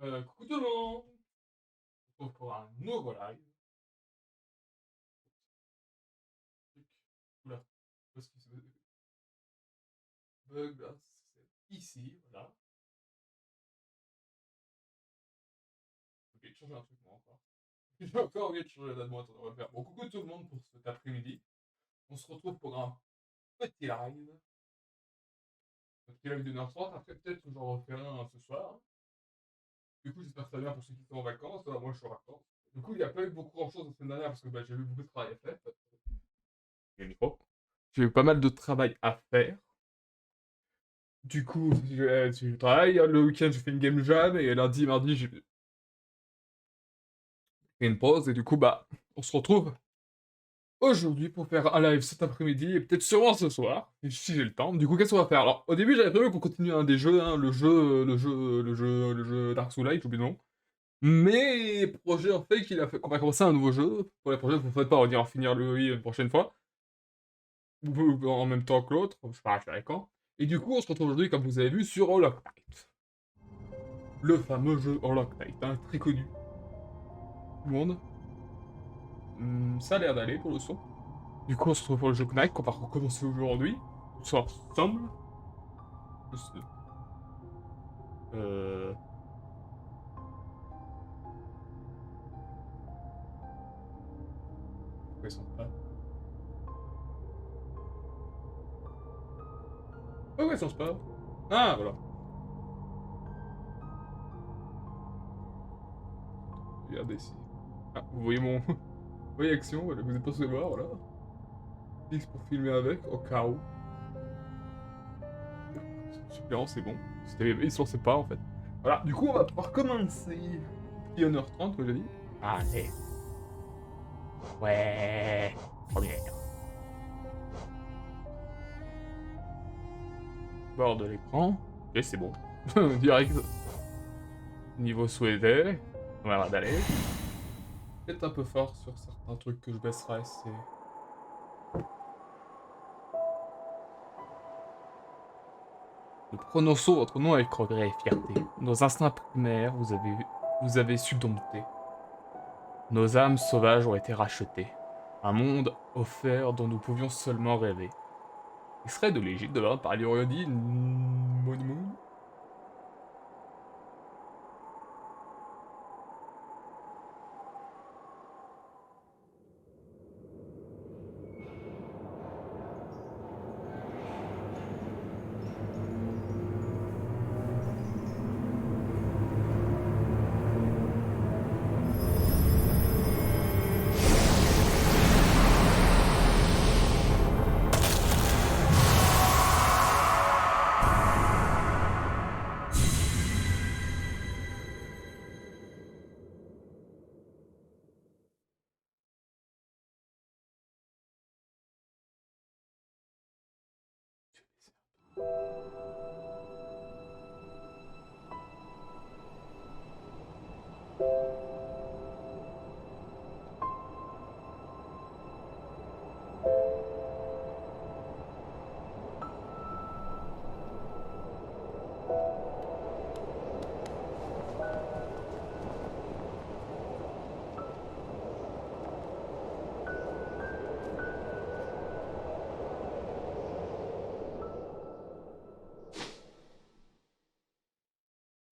Coucou tout le monde! On se retrouve pour un nouveau live. Oula, qu'est-ce qui se bug là? C'est ici, voilà. J'ai oublié de changer un truc moi encore. J'ai encore oublié de changer la date, bon attends, on va faire. Bon coucou tout le monde pour cet après-midi. On se retrouve pour un petit live. Un petit live d'1h30, après peut-être que j'en refais un ce soir. Du coup j'espère que ça va bien pour ceux qui sont en vacances, voilà, moi je suis en vacances. Du coup il n'y a pas eu beaucoup grand chose la semaine dernière parce que j'ai eu beaucoup de travail à faire. Et le micro. J'ai eu pas mal de travail à faire. Du coup, je travaille. Le week-end, j'ai fait une game jam. Et lundi, mardi, j'ai fait une pause. Et du coup, on se retrouve aujourd'hui pour faire un live cet après-midi. Et peut-être sûrement ce soir, si j'ai le temps. Du coup, qu'est-ce qu'on va faire? Alors, au début, j'avais prévu qu'on continue un des jeux, hein, le jeu Dark Souls, j'oublie le nom. Mais projet en fait qu'on va commencer un nouveau jeu. Pour les projets, vous ne faites pas, on va finir le oui une prochaine fois. Ou en même temps que l'autre. Je sais pas, je verrai quand. Et du coup, on se retrouve aujourd'hui, comme vous avez vu, sur Hollow Knight. Le fameux jeu Hollow Knight, hein, très connu. Tout le monde. Ça a l'air d'aller pour le son. Du coup, on se retrouve pour le jeu Knight qu'on va recommencer aujourd'hui. Tous ensemble. Juste, Euh... Pourquoi ils sont pas? Pourquoi ils sont pas? Ah, voilà. Regardez ici. Ah, vous voyez mon... vous voyez action, voilà, vous êtes pas sous les voir, voilà. X pour filmer avec, au cas où. Super, c'est bon. Ils se lançaient pas, en fait. Voilà, du coup, on va pouvoir commencer. Petit 1h30, comme j'ai dit. Allez. Ouais. Première. Bord de l'écran. Ok, c'est bon. Direct. Niveau souhaité. On va d'aller. Peut-être un peu fort sur certains trucs que je baisserai, c'est... Nous prononçons votre nom avec regret et fierté. Nos instincts primaires, vous avez su dompter. Nos âmes sauvages ont été rachetées. Un monde offert dont nous pouvions seulement rêver. Il serait de l'Égypte demain par Lyriodi Moon.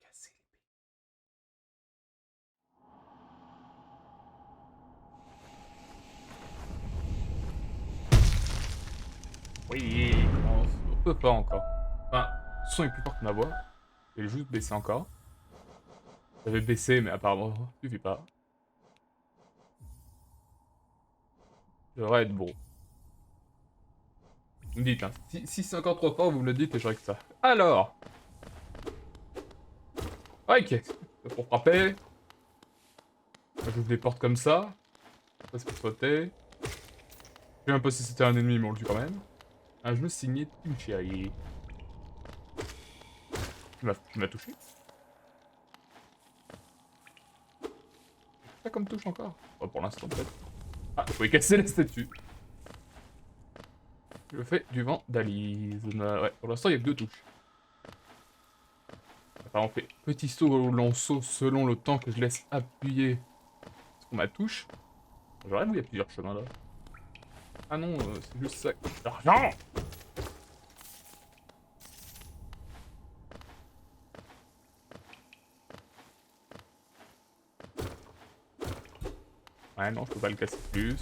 Casser l'épée. Oui, on peut pas encore. Enfin, le son est plus fort que ma voix. Je vais juste baisser encore. J'avais baissé, mais apparemment, ça suffit pas. Ça devrait être bon. Vous me dites, hein. Si c'est encore trop fort, vous me le dites et je règle ça. Alors, ok. Pour frapper. J'ouvre des portes comme ça. Ça, c'est pour sauter. Je sais même pas si c'était un ennemi, mais on le tue quand même. Un jeu signé Team Cherry. Tu m'as touché? Pas comme touche encore. Pas pour l'instant, peut-être. Ah, vous pouvez casser la statue. Je fais du vandalisme. Ouais, pour l'instant, il y a que 2 touches. Enfin, on fait petit saut ou long saut selon le temps que je laisse appuyer sur ma touche. J'aurais vu, il y a plusieurs chemins là. Ah non, c'est juste ça. L'argent! Ouais, non, je peux pas le casser plus.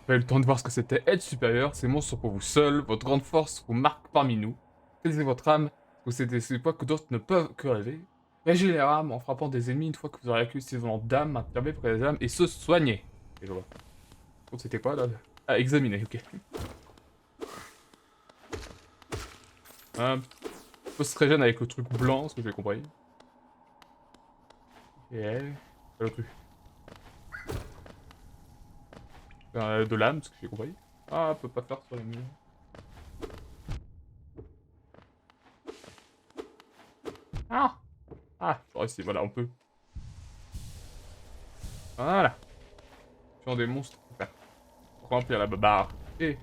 Pas eu le temps de voir ce que c'était être supérieur. Ces monstres sont pour vous seuls. Votre grande force vous marque parmi nous. Utilisez votre âme. Vous c'est des fois que d'autres ne peuvent que rêver. Régez les rames en frappant des ennemis une fois que vous aurez acquis suffisamment d'âme, intervenez près des âmes et se soigner. Et je vois. Donc c'était quoi là? Ah, examiner, ok. Faut se régénérer avec le truc blanc, ce que j'ai compris. Et le truc. De l'âme, ce que j'ai compris. Ah, on peut pas faire sur les murs. Ah! Ah, j'aurais essayé, voilà, on peut. Voilà. Tuant des monstres. Super. Pour remplir la barre. Et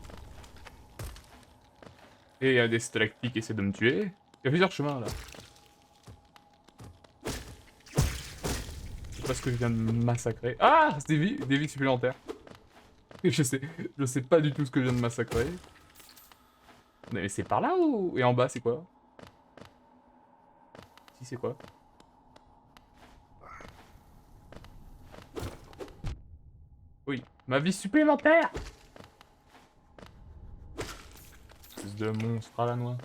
il y a des stalactites qui essaient de me tuer. Il y a plusieurs chemins là. Je sais pas ce que je viens de massacrer. Ah! C'est des vies supplémentaires. Je sais pas du tout ce que je viens de massacrer. Mais c'est par là ou... Et en bas, c'est quoi? Si, c'est quoi? Oui. Ma vie supplémentaire! Espèce de monstre à la noix.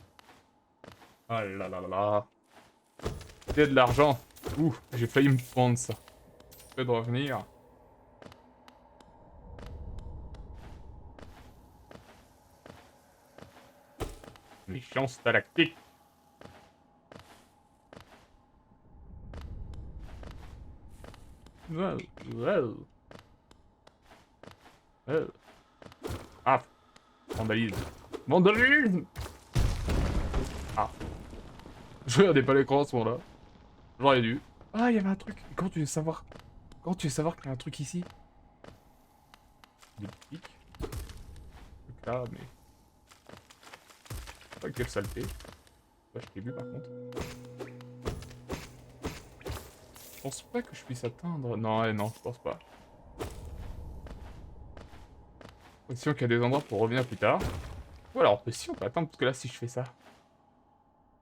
Oh là là là là. C'est de l'argent. Ouh, j'ai failli me prendre ça. Fait de revenir. Méchant stalactique. Wow, wow. Wow. Ah, vandalisme. Vandalisme! Ah. Je regardais pas l'écran à ce moment-là. J'aurais dû. Ah, il y avait un truc. Comment tu veux savoir? Comment tu veux savoir qu'il y a un truc ici? Des pics. Truc là, mais... Oh, quelle saleté. Ouais, je t'ai vu par contre. Je pense pas que je puisse atteindre. Non, non, je pense pas. Attention qu'il y a des endroits pour revenir plus tard. Ou alors, si on peut attendre, parce que là, si je fais ça...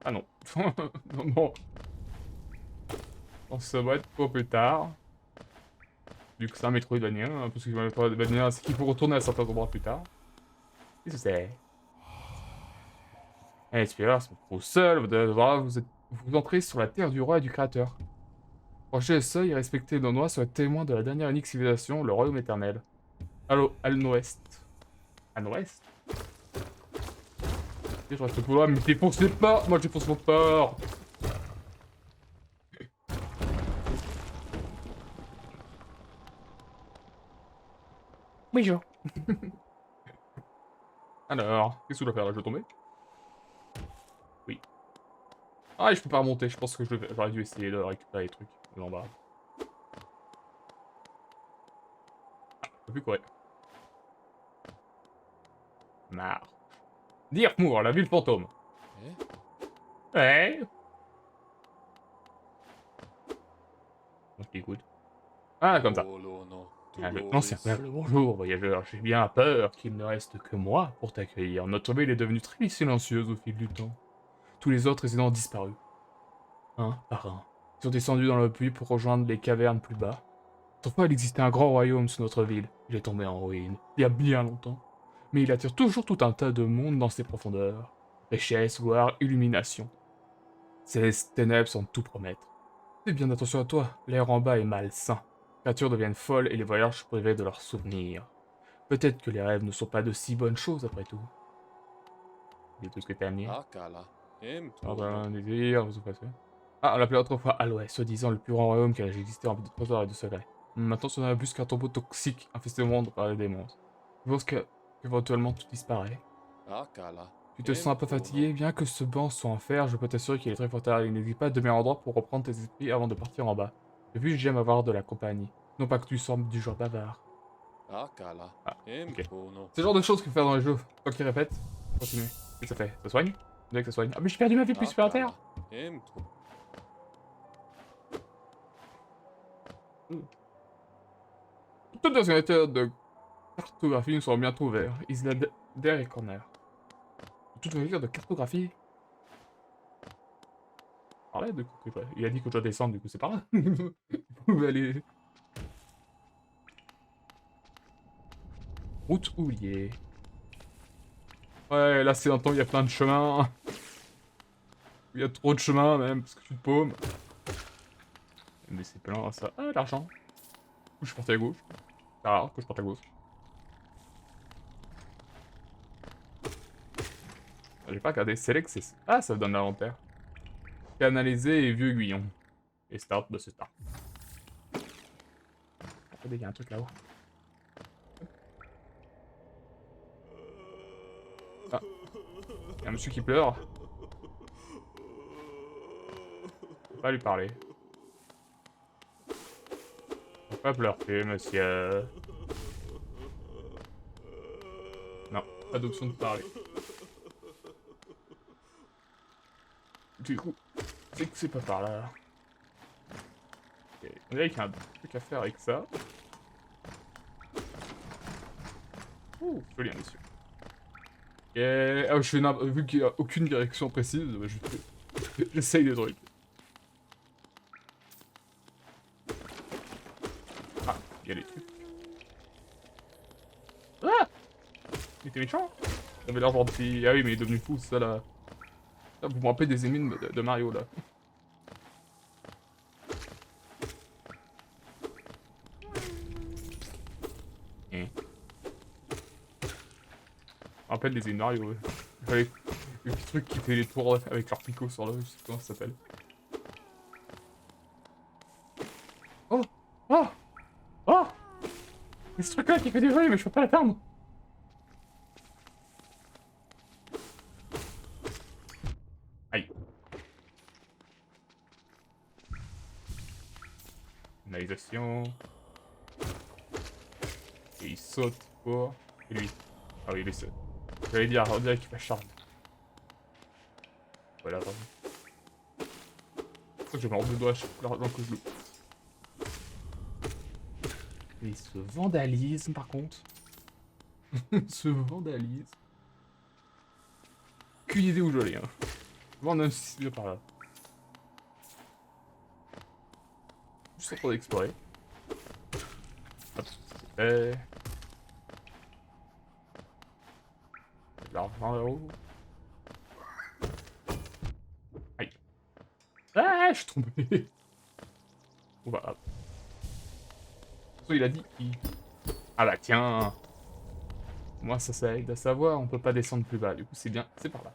Ah non. Non, non. Je pense que ça va être pour plus tard. Vu que c'est un Metroidvania, hein, parce que Metroidvania, c'est qu'il faut retourner à certains endroits plus tard. Qu'est-ce que c'est? Eh, supérieur, c'est trop seul, vous devez devoir vous entrez sur la terre du roi et du créateur. Procher le seuil et respecter nos lois, soyez témoin de la dernière unique civilisation, le royaume éternel. Allô, à l'ouest. À l'ouest? Je reste pour là, mais défoncez pas! Moi, je défonce mon port! Oui, je. Alors, qu'est-ce que je dois faire là? Je vais tomber? Oui. Ah, je peux pas remonter, je pense que j'aurais dû essayer de récupérer les trucs. En bas. Ah, je peux plus courir. Marre. Dire Moore, la ville fantôme. Ouais. On t'écoute. Ah, comme ça. L'ancien peuple, bonjour voyageur, j'ai bien peur qu'il ne reste que moi pour t'accueillir. Notre ville est devenue très silencieuse au fil du temps. Tous les autres résidents ont disparu. Un par un. Ils sont descendus dans le puits pour rejoindre les cavernes plus bas. Autrefois, il existait un grand royaume sous notre ville. Il est tombé en ruine, il y a bien longtemps. Mais il attire toujours tout un tas de monde dans ses profondeurs. Richesse, gloire, illumination. Ces ténèbres sont tout promettre. Fais bien attention à toi, l'air en bas est malsain. Les créatures deviennent folles et les voyageurs se privés de leurs souvenirs. Peut-être que les rêves ne sont pas de si bonnes choses après tout. C'est tout ce que t'as amené. Un désir, vous passez. Ah, on l'appelait autrefois Aloès, soi-disant le plus grand royaume qui a existé en de trésors et de secrets. Maintenant, ce n'est plus qu'un tombeau toxique infesté au monde par les démons. Je pense qu'éventuellement tout disparaît. Tu te sens un peu fatigué, bien que ce banc soit en fer, je peux t'assurer qu'il est très confortable. N'hésite pas à te mettre en droit pour reprendre tes esprits avant de partir en bas. Et puis j'aime avoir de la compagnie. Non pas que tu sembles du genre bavard. Ah, ok. C'est le genre de choses qu'il faut faire dans les jeux. Toi qui répète, continue. Qu'est-ce que ça fait? Ça soigne? On dirait que ça soigne. Ah mais j'ai perdu ma vie plus supplémentaire! M3. Toutes les ordinateurs de cartographie seront bientôt ouverts. Isla Dare et Corner. Toutes les ordinateurs de cartographie. Par là, du coup, il a dit que je dois descendre, du coup, c'est par là. Vous pouvez aller. Route oubliée. Ouais, là, c'est un temps, il y a plein de chemins. Il y a trop de chemins, même, parce que tu te paumes. Mais c'est plein, ça. Ah, l'argent. Je suis parti à gauche. C'est rare que je parte à gauche. J'ai pas regardé. Select, c'est... Ah, ça donne l'inventaire. Canalisé et vieux aiguillon. Et start, bah c'est start. Regardez, il y a un truc là-haut. Ah. Il y a un monsieur qui pleure. Je peux pas lui parler. Faut pas pleurer, monsieur. Non, pas d'option de parler. Du coup, c'est que c'est pas par là. Okay. On dirait qu'il y a un truc à faire avec ça. Ouh, joli, monsieur. Et ah, je fais vu qu'il n'y a aucune direction précise, bah, j'essaye des trucs. Ah, il y a des trucs. Ah, il était méchant. Il avait l'air gentil. Ah oui, mais il est devenu fou, ça là. Là, vous me rappelez des émines de Mario là. Hein. Je me rappelle des émines Mario. Ouais. Avec le petit truc qui fait les tours avec leur picot sur là, je sais pas comment ça s'appelle. Oh, oh, oh. C'est ce truc là qui fait du bruit, mais je peux pas l'atteindre. Aïe. Finalisation. Et il saute pour... Et lui. Ah oui, il est seul. J'allais dire, on dirait qu'il m'acharne. Voilà, vraiment. Je me rends de doigt à chaque fois que je loupe. Et ce vandalisme, par contre. Ce vandalisme. Qu'une idée où je vais, hein. Bon, on a un site par là. Juste en train d'explorer. Hop, c'est fait. De l'argent là-haut. Aïe. Ah, je suis tombé. Bon bah, hop. Il a dit qui. Ah bah tiens. Moi ça aide à savoir, on peut pas descendre plus bas. Du coup c'est bien, c'est par là.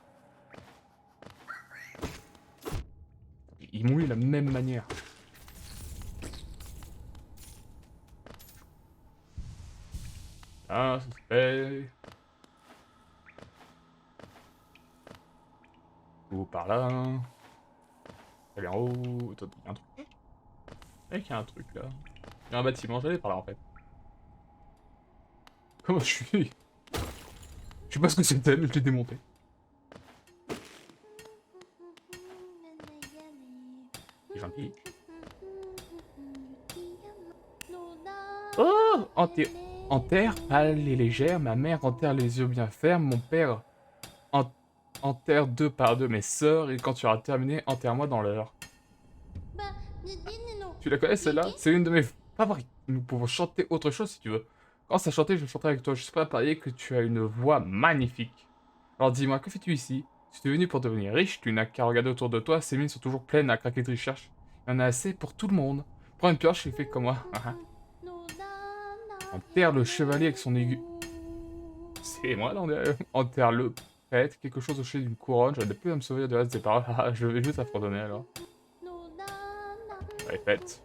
Ils m'ont eu la même manière. Ah, ça se fait. Ou par là. Elle est en haut. Attends, il y a un truc. Il y a un truc là. Il y a un bâtiment, j'allais par là en fait. Comment je suis? Je sais pas ce que c'était, mais je l'ai démonté. C'est gentil. Oh, en terre pâle et légère, ma mère enterre les yeux bien fermes, mon père enterre deux par deux mes sœurs, et quand tu auras terminé, enterre-moi dans l'heure. Tu la connais celle-là? C'est une de mes favorites. Nous pouvons chanter autre chose si tu veux. Quand ça chanter, je chanterai avec toi. Je suis pas à parier que tu as une voix magnifique. Alors dis-moi, que fais-tu ici? Si tu es venu pour devenir riche, tu n'as qu'à regarder autour de toi, ces mines sont toujours pleines à craquer de richesse. Il y en a assez pour tout le monde. Prends une pioche et fais comme moi. Enterre le chevalier avec son aigu. C'est moi là, enterre le prêtre, quelque chose au chez d'une couronne, j'aurais plus à me souvenir du reste des paroles. Je vais juste à fredonner alors. Ouais, faites.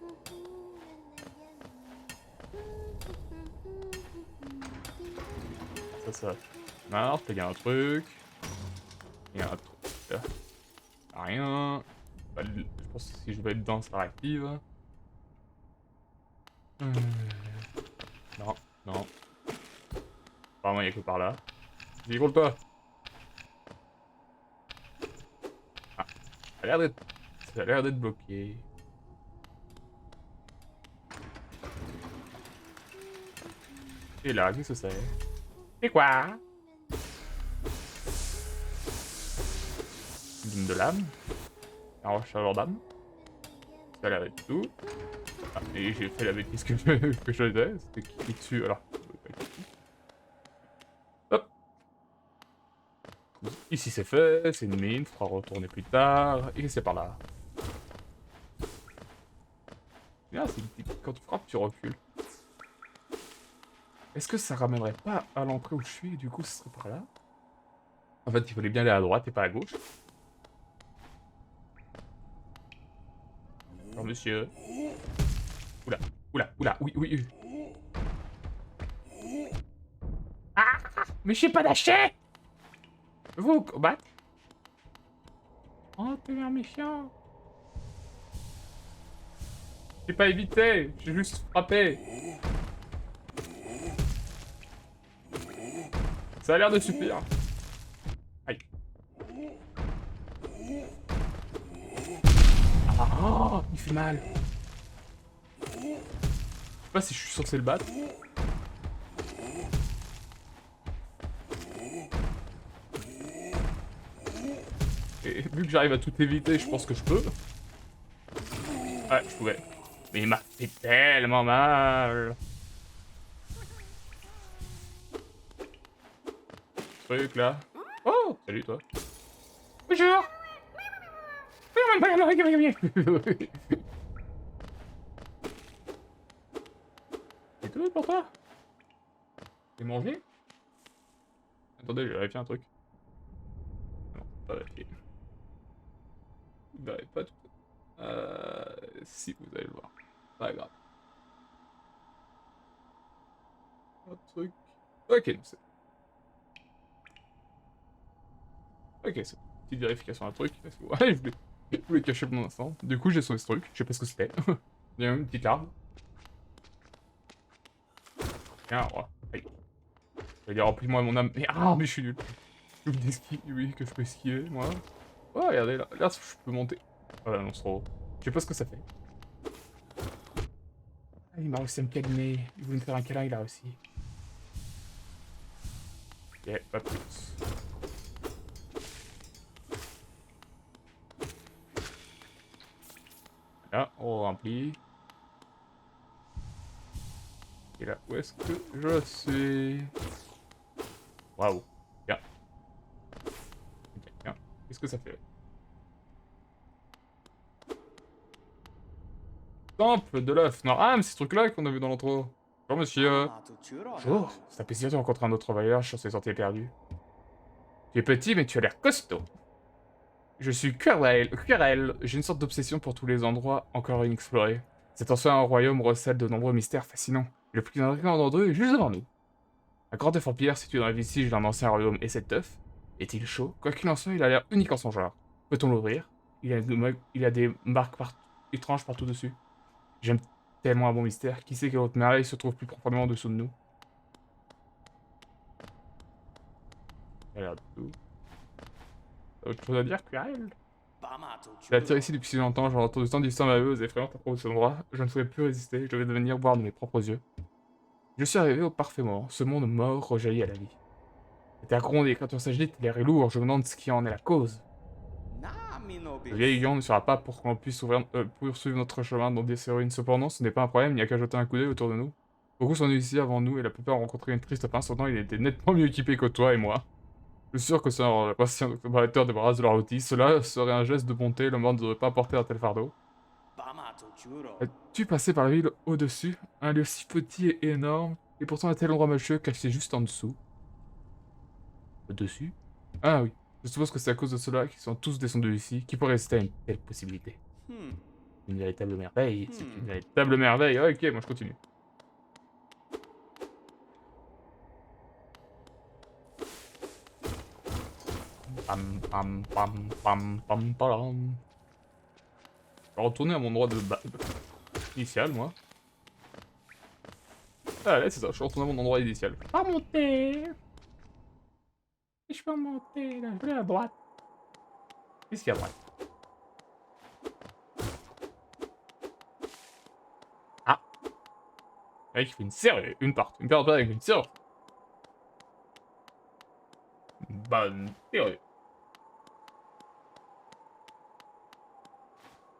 Ça marche, il y a un truc. Il y a un truc. Rien. Bah, je pense que si je vais dedans, ça réactive. Non, non. Apparemment, il n'y a que par là. Décolle-toi. Ah. Ça a l'air d'être... Ça a l'air d'être bloqué. Et là, qu'est-ce que c'est? C'est quoi? Une de l'âme. Un rechargeur d'âme. Ça a l'air d'être tout. Ah, et j'ai fait la bêtise que je faisais. C'était cliquer dessus, alors. Hop. Ici c'est fait, c'est une mine, faudra retourner plus tard. Et c'est par là. Bien, quand tu frappes, tu recules. Est-ce que ça ramènerait pas à l'entrée où je suis et du coup ce serait par là? En fait, il fallait bien aller à droite et pas à gauche. Alors, monsieur. Oula, oula, oula, oui, oui, oui. Ah! Mais je sais pas lâcher! Vous combattre? Oh, t'es un méchant! J'ai pas évité, j'ai juste frappé. Ça a l'air de suffire. Aïe. Ah, oh, il fait mal. Je sais pas si je suis censé le battre. Et vu que j'arrive à tout éviter, je pense que je peux. Ouais, je pouvais. Mais il m'a fait tellement mal. Truc là. Oh, salut toi. Bonjour. C'est tout pour toi? T'es mangé? Attendez, je vais vérifier un truc. Non, pas vérifier. Vous verrez pas tout. Si, vous allez le voir. Pas grave. Un truc. Ok, c'est... Ok, c'est... Petite vérification d'un truc. Parce que, ouais, je voulais cacher mon instant. Du coup, j'ai sauvé ce truc. Je sais pas ce que c'était. Il y a même une petite arme. Tiens, oh, aïe. Je vais dire, remplis-moi mon âme. Mais, ah, mais je suis nul. Je peux esquiver, oui, que je peux esquiver, moi. Oh, regardez, là, là, je peux monter. Oh là, non, c'est trop haut. Je sais pas ce que ça fait. Ah, il m'a réussi à me câliner. Il voulait me faire un câlin, il a réussi. Ok, pas plus. Là, on remplit. Et là, où est-ce que je suis? Waouh. Bien. Ok, bien. Qu'est-ce que ça fait? Temple de l'œuf noir. Ah, mais c'est ce truc-là qu'on a vu dans l'intro. Bonjour, monsieur. Bonjour. C'est un plaisir de rencontrer un autre voyageur sur ces sentiers perdus. Tu es petit, mais tu as l'air costaud. Je suis Querelle. J'ai une sorte d'obsession pour tous les endroits encore inexplorés. Cet ancien royaume recèle de nombreux mystères fascinants. Le plus intriguant d'entre eux est juste devant nous. Un grand œuf en pierre situé dans les vestiges d'un ancien royaume, et cet œuf est-il chaud? Quoi qu'il en soit, il a l'air unique en son genre. Peut-on l'ouvrir? Il a des marques étranges partout dessus. J'aime tellement un bon mystère. Qui sait quelle autre merveille se trouve plus profondément en dessous de nous? Il a l'air de tout. T'as autre chose à dire, Querelle? J'ai attiré ici depuis si longtemps, j'ai entendu tant d'histoires merveilleuses et effrayantes à propos de cet endroit. Je ne saurais plus résister, je devais venir voir de mes propres yeux. Je suis arrivé au parfait moment, ce monde mort rejaillit à la vie. Les terres gronde et les créatures s'agitent, l'air est lourd, je me demande ce qui en est la cause. Le vieil lion ne sera pas pour qu'on puisse poursuivre notre chemin dans des ruines. Cependant, ce n'est pas un problème, il n'y a qu'à jeter un coup d'œil autour de nous. Beaucoup sont venus ici avant nous et la plupart ont rencontré une triste fin, cependant il était nettement mieux équipé que toi et moi. Je suis sûr que si un patient préparateur débarrasse de leur outil, cela serait un geste de bonté, le monde ne devrait pas porter un tel fardeau. As-tu passé par la ville au-dessus? Un lieu si petit et énorme, et pourtant un tel endroit majestueux caché juste en dessous. Au-dessus? Ah oui, je suppose que c'est à cause de cela qu'ils sont tous descendus ici. Qui pourrait résister à une telle possibilité? Une véritable merveille, c'est une véritable merveille. Ok, moi je continue. Pam pam pam pam pam pam. Je vais retourner à mon endroit de initial, moi. Ah là, c'est ça, je suis retourné à mon endroit initial. Pas monter. Je peux monter là, je vais à droite. Qu'est-ce qu'il y a à droite? Mec, il fait une série, une part avec une série. Bonne série.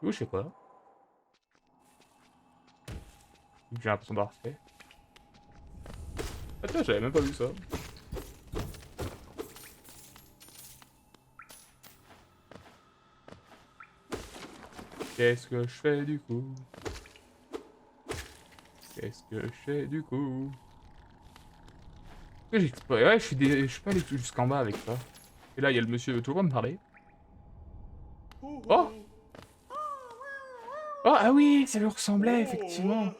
Où je sais quoi? J'ai l'impression d'avoir fait. Ah tiens, j'avais même pas vu ça. Qu'est-ce que je fais du coup? Qu'est-ce que je fais du coup? Ouais, je suis pas allé jusqu'en bas avec ça. Et là, il y a le monsieur, tout le monde me parler. Oh! Oh, ah oui, ça lui ressemblait, effectivement.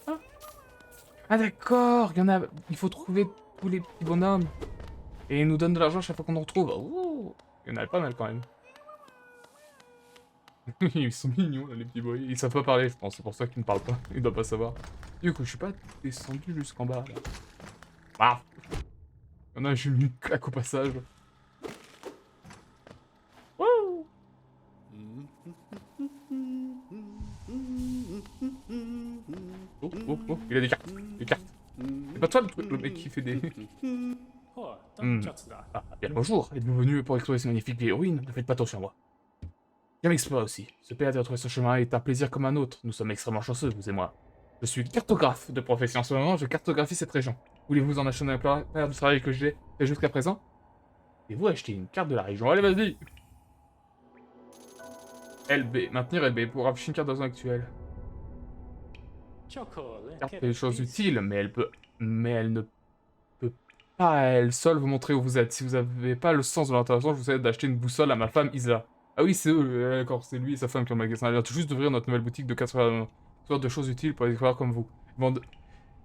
Ah, ah, d'accord, il y en a... Il faut trouver tous les petits bonhommes. Et ils nous donnent de l'argent chaque fois qu'on en retrouve. Oh, il y en a pas mal quand même. Ils sont mignons, là, les petits boys. Ils savent pas parler, je pense. C'est pour ça qu'ils ne parlent pas. Ils doivent pas savoir. Du coup, je suis pas descendu jusqu'en bas, là. Ah! Il y en a, j'ai mis une claque au passage. Wouh! Oh, oh, oh, il a des cartes. Des cartes. C'est pas toi le mec qui fait des... Ah, bien le bonjour. Êtes-vous venu pour explorer ces magnifiques vieilles ruines? Ne faites pas attention à moi. J'aime explorer aussi. Se perdre et retrouver son chemin est un plaisir comme un autre. Nous sommes extrêmement chanceux, vous et moi. Je suis cartographe de profession. En ce moment, je cartographie cette région. Voulez-vous en acheter un période du travail que j'ai fait jusqu'à présent? Et vous acheter une carte de la région? Allez, vas-y! LB. Maintenir LB pour afficher une carte de la zone actuelle. Carte fait des choses utiles, mais elle peut... Mais elle ne peut pas à elle seule vous montrer où vous êtes. Si vous n'avez pas le sens de l'intervention, je vous aide d'acheter une boussole à ma femme Isa. Ah oui, c'est eux, d'accord, c'est lui et sa femme qui ont le magasin. Elle vient tout juste d'ouvrir notre nouvelle boutique de 80 sortes de choses utiles pour les découvreurs comme vous.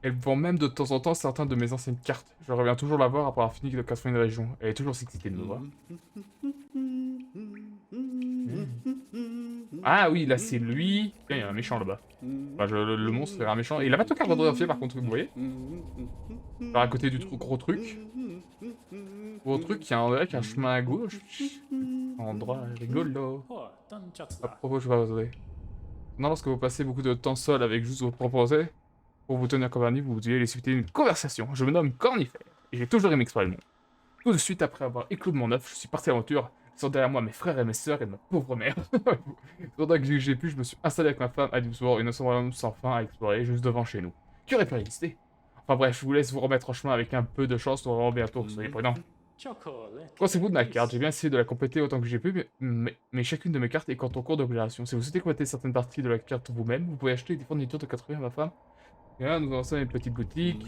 Elle vend même de temps en temps certains de mes anciennes cartes. Je reviens toujours la voir après avoir fini de 80 régions. Elle est toujours excitée de me voir. Ah oui, là c'est lui. Tiens, il y a un méchant là-bas. Enfin, le monstre c'est un méchant. Et il a pas de carte photographiée par contre, vous voyez? Genre à côté du gros truc. Gros truc, il y a un chemin à gauche. Endroit rigolo. À propos, je vais oser. Non, lorsque vous passez beaucoup de temps seul avec juste vos propres ailes, pour vous tenir compagnie, vous devez les suivre une conversation. Je me nomme Cornifère, et j'ai toujours aimé explorer le monde. Tout de suite après avoir éclos de mon œuf, je suis parti à l'aventure, laissant derrière moi mes frères et mes sœurs et ma pauvre mère. Pendant que j'ai pu, je me suis installé avec ma femme à Dusbourg, une royaume sans fin à explorer, juste devant chez nous. Qui aurait pu résister? Enfin bref, je vous laisse vous remettre en chemin avec un peu de chance, on va bientôt, soyez prudents. Pensez-vous de ma carte? J'ai bien essayé de la compléter autant que j'ai pu, mais chacune de mes cartes est en cours d'opération. Si vous souhaitez compléter certaines parties de la carte vous-même, vous pouvez acheter des fournitures de 80 à ma femme. Et là, nous lançons une petite boutique.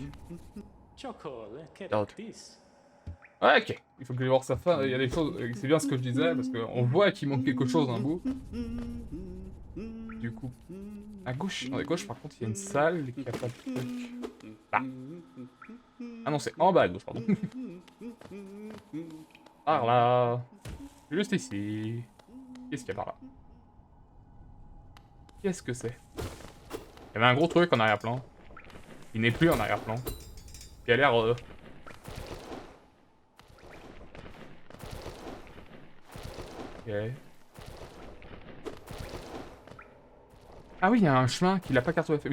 Ouais, ok. Il faut que je voir sa fin. Il y a des choses. C'est bien ce que je disais, parce qu'on voit qu'il manque quelque chose d'un bout. Du coup. À gauche, par contre, il y a une salle qui a pas de truc. Ah. Ah non, c'est en bas à gauche, pardon. Par là. Juste ici. Qu'est-ce qu'il y a par là? Qu'est-ce que c'est? Il y avait un gros truc en arrière-plan. Il n'est plus en arrière-plan. Il a l'air... Ok. Ah oui, il y a un chemin qu'il a pas cartographié.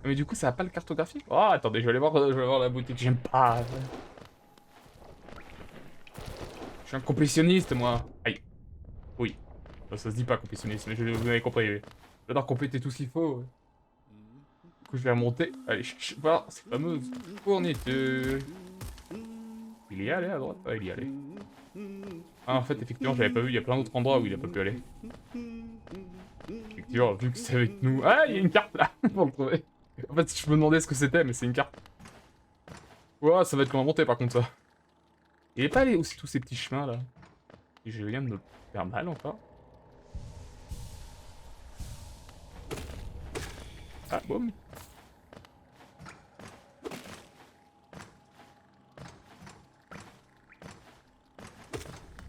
Mais du coup, ça a pas le cartographié? Oh, attendez, je vais aller voir la boutique. J'aime pas. Je suis un complétionniste, moi. Aïe. Oui. Ça se dit pas complétionniste, mais vous avez compris. J'adore compléter tout ce qu'il faut. Du coup, je vais remonter. Allez, voir ces fameuses fournitures. Il y est allé à droite? Ah, il y est allé. Ah, en fait, effectivement, j'avais pas vu. Il y a plein d'autres endroits où il a pas pu aller. Effectivement, vu que c'est avec nous... Ah, il y a une carte là pour le trouver. En fait, je me demandais ce que c'était, mais c'est une carte. Ouah, ça va être comme à monter par contre, ça. Il est pas allé aussi tous ces petits chemins là. Et je viens de me faire mal encore. Ah, boum.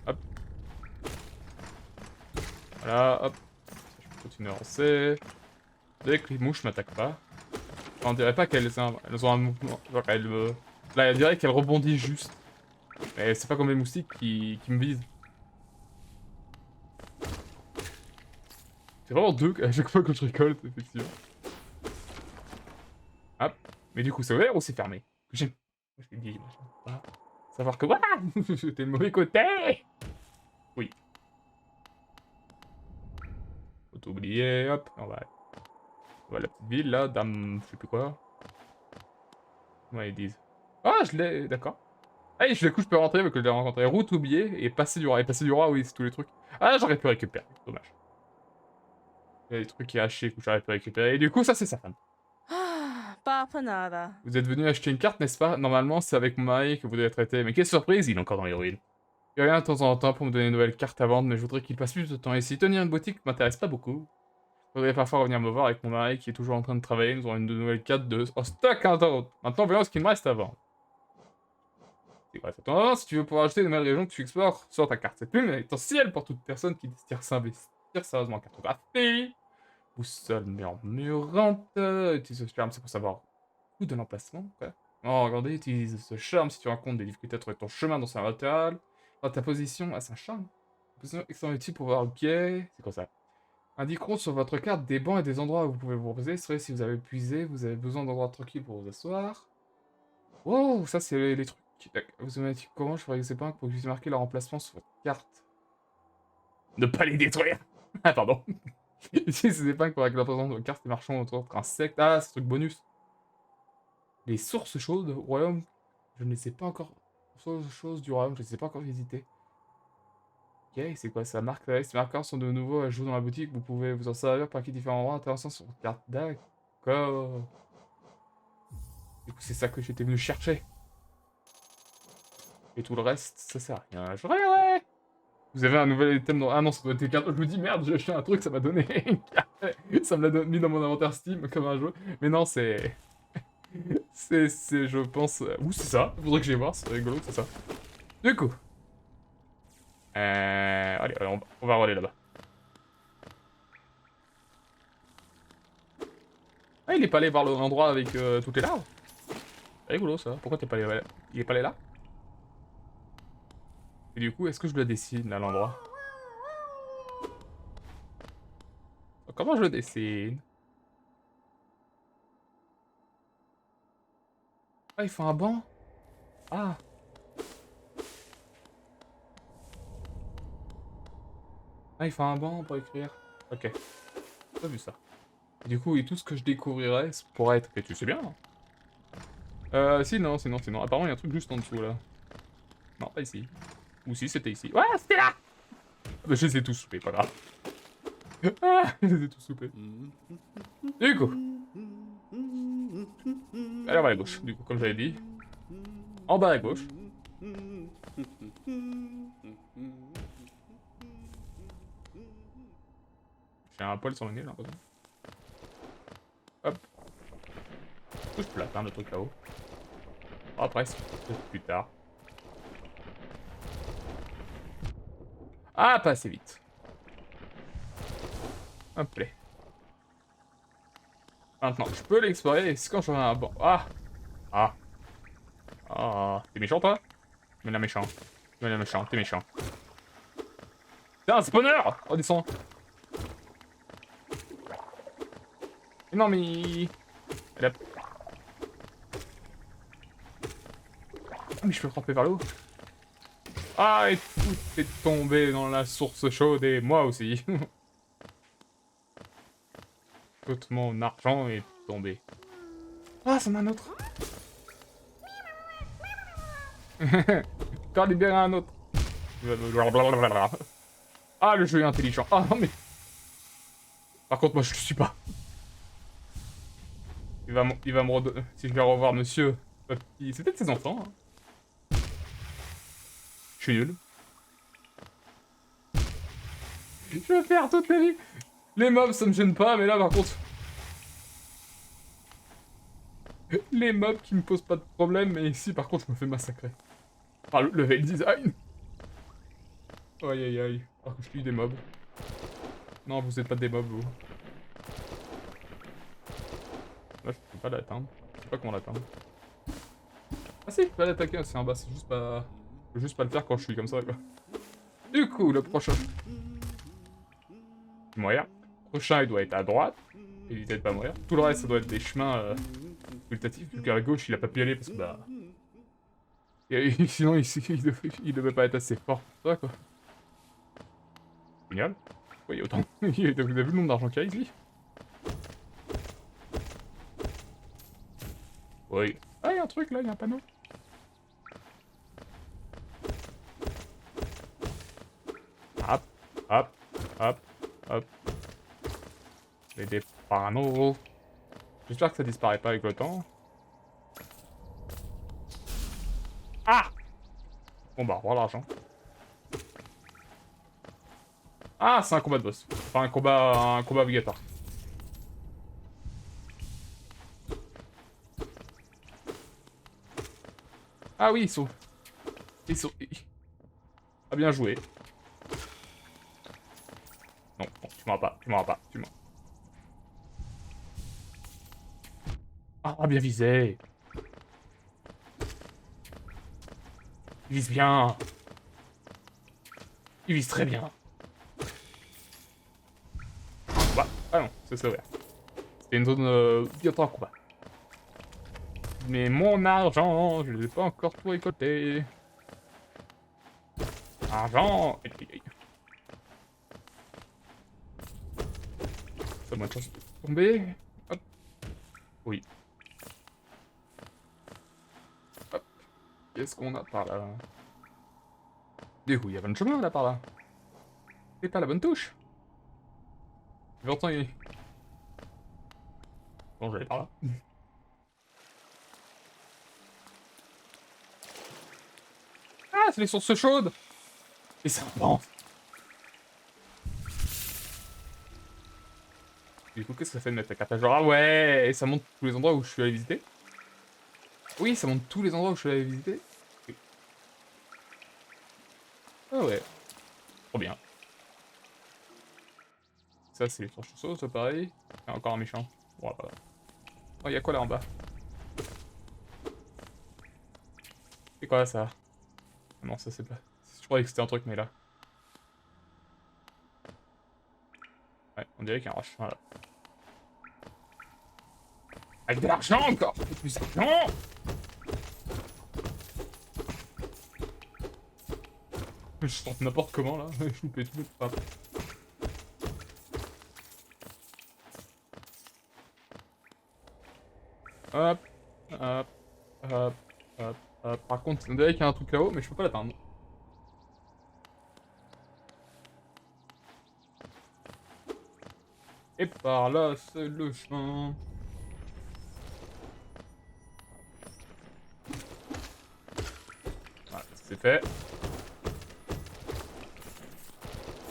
Hop. Voilà, hop. Je peux continuer à avancer. Dès que les mouches m'attaquent pas. Enfin, on dirait pas qu'elles ont un mouvement. Genre, là, on dirait qu'elles rebondissent juste. Mais c'est pas comme les moustiques qui me visent. C'est vraiment deux à chaque fois que je récolte, effectivement. Mais du coup, c'est ouvert ou c'est fermé? J'aime. Je l'ai dit, machin. Voilà. Savoir que. Voilà. T'es le mauvais côté. Oui. Faut t'oublier, hop. On va à la petite ville là, dame. Je sais plus quoi. Ouais, ils disent. Ah, je l'ai. D'accord. Ah, et je coup, je peux rentrer avec le dernier rencontré. Route oubliée et passer du roi. Et passer du roi, oui, c'est tous les trucs. Ah, j'aurais pu récupérer. Dommage. Il y a des trucs qui hachés que j'aurais pu récupérer. Et du coup, ça, c'est sa femme. Papa nada. Vous êtes venu acheter une carte, n'est-ce pas? Normalement, c'est avec mon mari que vous devez traiter. Mais quelle surprise, il est encore dans les ruines. Il revient de temps en temps pour me donner une nouvelle carte à vendre, mais je voudrais qu'il passe plus de temps ici. Tenir une boutique m'intéresse pas beaucoup. Il faudrait parfois revenir me voir avec mon mari qui est toujours en train de travailler. Nous aurons une nouvelle carte de stock hein, maintenant, voyons ce qu'il me reste à vendre. C'est bref, attends, si tu veux pouvoir acheter de nouvelles régions que tu explores sur ta carte. Cette plume est essentielle pour toute personne qui désire s'investir sérieusement en cartographie. Boussole murmurante. Utilise ce charme, c'est pour savoir où de l'emplacement. Quoi. Oh, regardez, utilise ce charme si tu rencontres des difficultés à trouver ton chemin dans un latéral. Dans ta position, ah, c'est un charme. Position extrêmement utile pour voir ok. C'est quoi ça? Indiqueront sur votre carte des bancs et des endroits où vous pouvez vous reposer. Ce serait si vous avez épuisé, vous avez besoin d'endroits tranquilles pour vous asseoir. Wow, ça c'est les trucs. Vous avez dit comment je ferais ces bancs pour que vous puissiez marquer leur emplacement sur votre carte. Ne pas les détruire. Ah pardon. Ici c'est des pins pour marquer leur emplacement sur votre carte et marchant autour insectes. Ah, c'est truc bonus. Les sources chaudes au royaume, je ne les ai pas encore. Sources chaudes du royaume, je ne les ai pas encore visitées. Ok, c'est quoi ça? Marque, ces marqueurs sont de nouveau à jouer dans la boutique. Vous pouvez vous en servir pour acquérir différents endroits intéressants sur votre carte. D'accord. Du coup, c'est ça que j'étais venu chercher. Et tout le reste, ça sert à rien. Je regarderai. Vous avez un nouvel item dans... Ah non, ça doit être des cartes. Je me dis, merde, j'ai acheté un truc, ça m'a donné une carte. Ça me l'a mis dans mon inventaire Steam comme un jeu. Mais non, c'est... je pense... Ouh, c'est ça. Faudrait que j'aille voir, c'est rigolo, c'est ça. Du coup... Allez, on va aller là-bas. Ah, il est pas allé voir l'endroit avec toutes les larves. C'est rigolo, ça. Pourquoi t'es pas allé... Il est pas allé là? Et du coup, est-ce que je le dessine, à l'endroit? Comment je le dessine? Ah, il faut un banc? Ah. Ah, il faut un banc pour écrire. Ok. J'ai pas vu ça. Et du coup, et tout ce que je découvrirais pourrait être... Et tu sais bien, hein. Si, non, sinon. Apparemment, il y a un truc juste en dessous, là. Non, pas ici. Ou si, c'était ici. Ouais, c'était là! Bah, je les ai tous soupés, pas grave. Ah, je les ai tous soupés. Du coup. Allez, on va à gauche, du coup, comme j'avais dit. En bas à gauche. J'ai un poil sur le nez, là, en fait. Hop. Touche plate, hein, le truc là-haut. Après, c'est plus tard. Ah, pas assez vite. Hop là. Maintenant, je peux l'explorer, et c'est quand j'aurai un banc. Ah! Ah! Ah! T'es méchant, toi? Mais la méchant. Mais la méchant, t'es méchant. T'es un spawner! Redescends. Non, mais... Elle a... Ah, mais je peux frapper vers le haut. Ah, et tout est tombé dans la source chaude, et moi aussi. Tout mon argent est tombé. Ah, c'en a un autre. T'as libéré un autre. Ah, le jeu est intelligent. Ah, non, mais... Par contre, moi, je le suis pas. Il va me redonner... Si je vais revoir monsieur... C'est peut-être ses enfants, hein. Je suis nul. Je vais faire toute ma vie. Les mobs, ça me gêne pas, mais là, par contre... Les mobs qui me posent pas de problème, mais ici, par contre, je me fais massacrer. Ah, le level design. Aïe, aïe, aïe. Alors que je suis des mobs. Non, vous êtes pas des mobs, vous. Là, je peux pas l'atteindre. Je sais pas comment l'atteindre. Ah si, je peux l'attaquer, c'est en bas, c'est juste pas... Je peux juste pas le faire quand je suis comme ça, quoi. Du coup, le prochain... Mourir. Le prochain, il doit être à droite. Éviter de pas mourir. Tout le reste, ça doit être des chemins... facultatif, vu qu'à gauche, il a pas pu y aller parce que bah... Et sinon, il devait pas être assez fort pour ça, quoi. Génial. Oui, autant. Vous avez vu le nombre d'argent qu'il y a ici? Oui. Ah, il y a un truc là, il y a un panneau. Hop, hop, hop, hop. Et des panneaux. J'espère que ça disparaît pas avec le temps. Ah! Bon bah, revoir l'argent. Ah, c'est un combat de boss. Enfin, un combat obligatoire. Ah oui, ils sont... Ah, bien joué. Non, non, tu m'auras pas, tu m'auras pas, tu m'auras... Ah, bien visé. Il vise bien. Il vise très bien. Bah, ah non, c'est ouvert. C'était une zone obligatoire combat. Mais mon argent, je l'ai pas encore tout récolté. Argent. Ça m'a de chance de tomber. Hop. Oui. Hop. Qu'est-ce qu'on a par là? Du coup, il y avait un chemin là par là. C'est pas la bonne touche. Pourtant, il... Bon, j'allais par là. Ah, c'est les sources chaudes. Les serpents. Du coup, qu'est-ce que ça fait de mettre la carte à genre? Ah ouais, et ça montre tous les endroits où je suis allé visiter. Oui, ça montre tous les endroits où je suis allé visiter. Oui. Ah ouais. Trop bien. Ça, c'est les fourches sauces, ça pareil. Il y a encore un méchant. Voilà. Oh, y'a quoi là en bas? C'est quoi ça? Ah non, ça c'est pas... Je croyais que c'était un truc, mais là. Ouais, on dirait qu'il y a un rachat là. Avec de l'argent encore! Plus d'argent! Je sors n'importe comment là. Je loupais tout le pape. Hop, hop, hop, hop, hop. Par contre, on dirait qu'il y a un truc là-haut, mais je peux pas l'atteindre. Et par là, c'est le chemin. Voilà, c'est fait.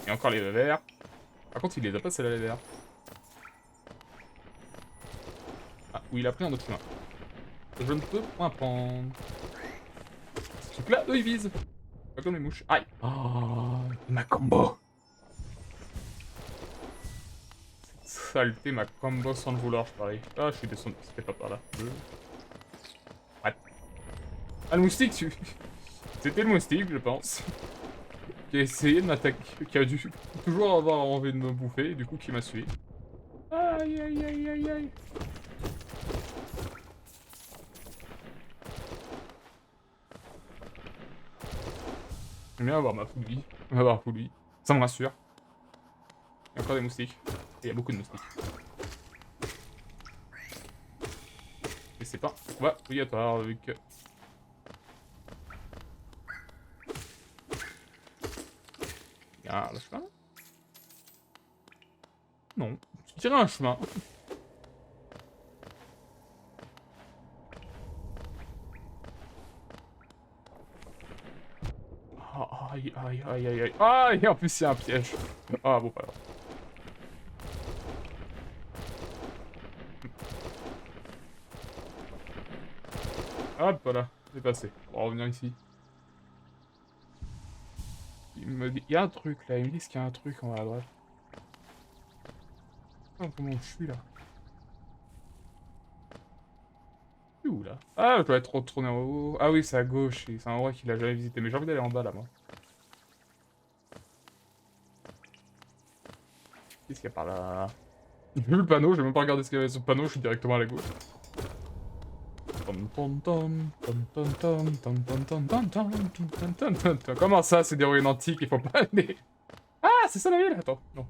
Et encore les verts. Par contre, il les a pas, celles-là, les verts. Ah, oui, il a pris un autre chemin. Je ne peux point prendre. Ce truc-là, eux, ils visent. Pas comme les mouches. Aïe. Oh, ma combo. Cette saleté, ma combo sans le vouloir, je parie. Ah, je suis descendu. C'était pas par là. Ouais. Ah, le moustique, tu... C'était le moustique, je pense. Qui a essayé de m'attaquer. Qui a dû toujours avoir envie de me bouffer, et du coup, qui m'a suivi. Aïe, aïe, aïe, aïe, aïe. J'aime bien avoir ma full vie. Avoir full vie. Ça me rassure. Il y a encore des moustiques. Et il y a beaucoup de moustiques. Et c'est pas obligatoire vu que... Il y a un chemin? Non. Je dirais un chemin. Ah, aïe, aïe, aïe, aïe, aïe. Ah, et en plus, il y a un piège. Ah, bon, pas grave. Hop, voilà. C'est passé. On va revenir ici. Il me dit... Il y a un truc, là. Ils me disent qu'il y a un truc en haut à droite. Oh, comment je suis, là? Je suis où, là? Ah, je dois être retourné en haut. Ah oui, c'est à gauche. C'est un endroit qu'il a jamais visité. Mais j'ai envie d'aller en bas, là, moi. Qu'est-ce qu'il y a par là? J'ai vu le panneau, j'ai même pas regardé ce qu'il y avait sur le panneau, je suis directement à la gauche. Comment ça, c'est des ruines antiques, il faut pas... Ah, c'est ça la ville? Attends, non.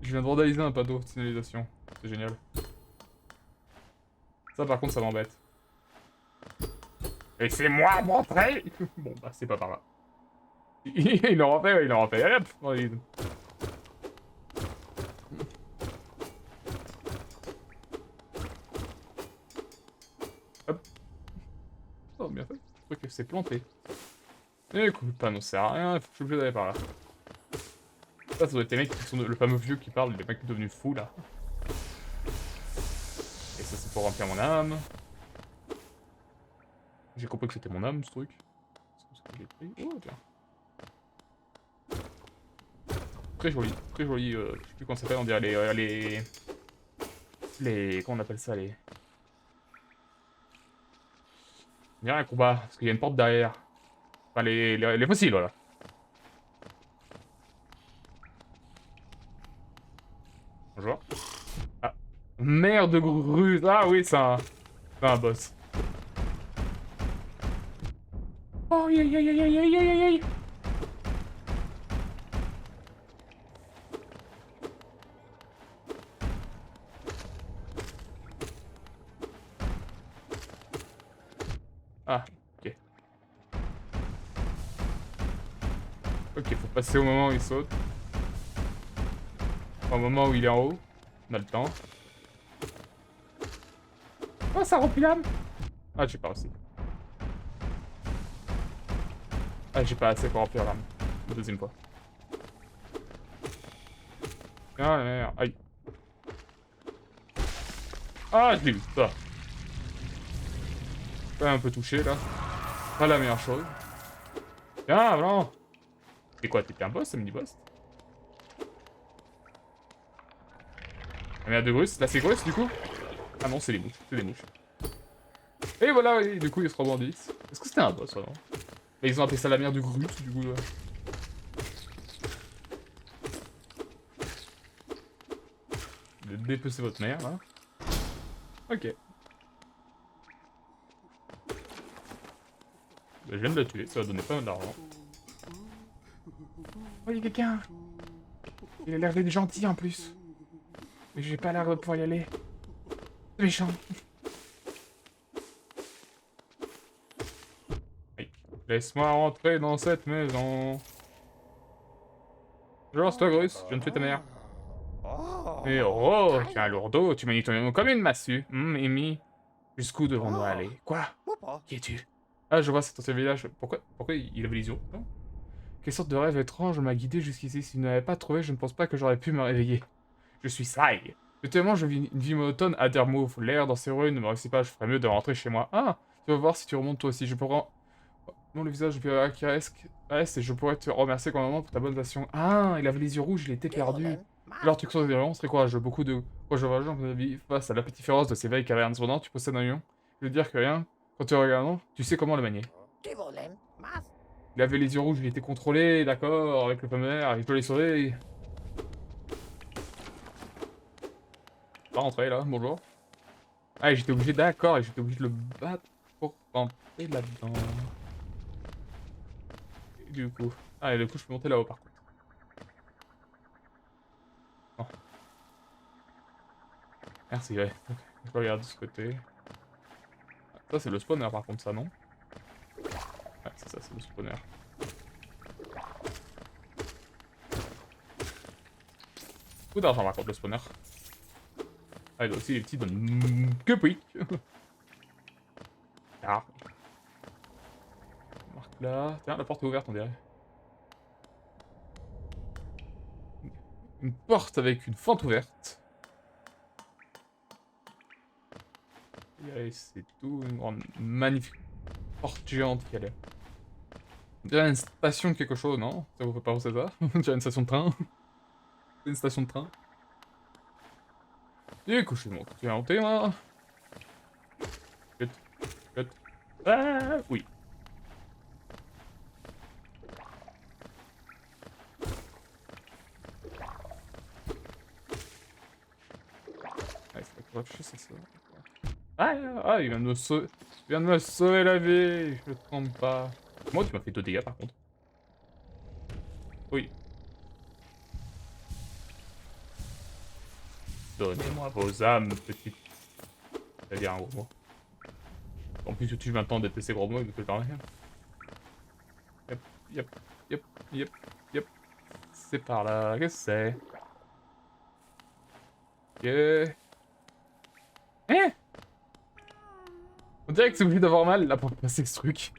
Je viens de vandaliser un panneau de signalisation. C'est génial. Ça, par contre, ça m'embête. Laissez-moi montrer. Bon, bah, c'est pas par là. Il en refait, il en refait. Allez, hop. Hop. Ça, bien fait. Je crois que c'est planté. Et écoute, le panneau sert à rien, il faut que je suis obligé d'aller par là. Ça doit être les mecs qui sont le fameux vieux qui parle, les mecs devenus fous là. Et ça, c'est pour remplir mon âme. J'ai compris que c'était mon âme, ce truc. Oh, tiens. Très joli, je sais plus comment ça s'appelle, on dirait comment on appelle ça, les... On dirait un combat, parce qu'il y a une porte derrière. Enfin, les fossiles, voilà. Bonjour. Ah. Merde de grue. Ah oui, c'est un boss. Oh, aïe aïe aïe aïe aïe aïe aïe aïe. Ah, ok. Ok, faut passer au moment où il saute. Au moment où il est en haut. On a le temps. Oh, ça remplit l'âme. Ah, j'ai pas aussi. Ah, j'ai pas assez pour remplir l'âme. La deuxième fois. Ah, merde. Aïe. Ah, je l'ai vu, ça. Quand même un peu touché, là. Pas la meilleure chose. Tiens, vraiment. C'est quoi, t'étais un boss, un mini-boss? La merde de Grus. Là, c'est Grus, du coup? Ah non, c'est les mouches. C'est des mouches. Et voilà, oui, du coup, ils se rebondissent. Est-ce que c'était un boss, vraiment? Mais ils ont appelé ça la merde du Grus, du coup, là. De dépecer votre mère, là. Ok. Bah, je viens de la tuer, ça va donner pas mal d'argent. Oh, il y a quelqu'un! Il a l'air d'être gentil, en plus. Mais j'ai pas l'air de pouvoir y aller. C'est méchant. Oui. Laisse-moi rentrer dans cette maison. Genre, c'est toi, Grus, je viens de tuer ta mère. Et oh, tu es un lourdeau, tu manies ton nom comme une massue. Amy, jusqu'où devons-nous aller? Quoi? Qui es-tu? Ah, je vois, c'est ton village. Pourquoi il avait les yeux? Non. Quelle sorte de rêve étrange m'a guidé jusqu'ici? Si vous n'avez pas trouvé, je ne pense pas que j'aurais pu me réveiller. Je suis Sai. Actuellement, je vis une vie monotone à Dermouth. L'air dans ces ruines ne me réussit pas, je ferais mieux de rentrer chez moi. Ah, tu vas voir si tu remontes toi aussi. Je pourrais... Non, le visage qui reste et je pourrais te remercier grandement pour ta bonne action. Ah, il avait les yeux rouges, il était perdu. Alors, tu crois vraiment très courageux. Beaucoup de courage gens de vie face à l'appétit féroce de ces vieilles cavernes. Cependant, tu possèdes un lion. Je veux dire que rien, quand tu regardes, tu sais comment le manier. Il avait les yeux rouges, il était contrôlé, d'accord, avec le fameux air, il peut les sauver. Pas rentrer là, bonjour. Ah, et j'étais obligé, d'accord, et j'étais obligé de le battre pour rentrer là-dedans. Du coup. Ah, et du coup, je peux monter là-haut par contre. Oh. Merci, ouais. Ok, je regarde de ce côté. Ça, c'est le spawner par contre, ça, non? Ouais, c'est ça, c'est le spawner. Beaucoup d'argent par contre, le spawner. Ah, il a aussi les petits donnent que puis. Ah. Marque là. Tiens, la porte est ouverte, on dirait. Une porte avec une fente ouverte. Et c'est tout, une grande, magnifique porte géante qui a l'air. On dirait une station de quelque chose, non? Ça vous fait pas penser ça? On dirait une station de train. C'est une station de train. Du coup, je suis monté, moi. Cut, cut. Ah, oui. Ah, il faut que je réfléchisse à ça. Ah, il vient de me sauver. viens de me sauver la vie, je te trompe pas. Moi, tu m'as fait 2 dégâts par contre. Oui. Donnez-moi vos âmes, petite. C'est dire un gros mot. En plus, tu m'attends d'être ces gros mots, il ne peut rien. Yep. C'est par là que c'est. Ok. Hein? On dirait que c'est obligé d'avoir mal là pour passer ce truc.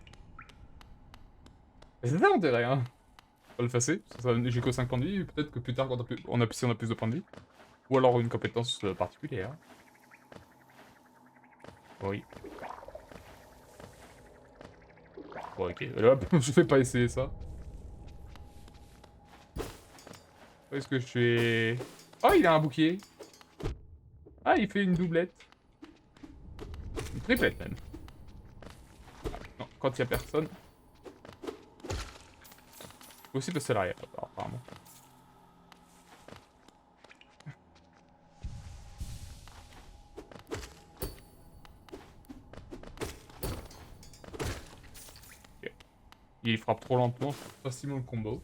Mais c'est ça l'intérêt, hein. On va le passer. J'ai que 5 points de vie, peut-être que plus tard, quand on a plus de points de vie. Ou alors une compétence particulière. Oui. Bon, ok. Hop, je vais pas essayer ça. Où est-ce que je suis? Oh, il a un bouquet. Ah, il fait une doublette. Une triplette, même. Non, quand il y a personne. Faut aussi passer à l'arrière, apparemment. Ok. Il frappe trop lentement, je fais facilement le combo.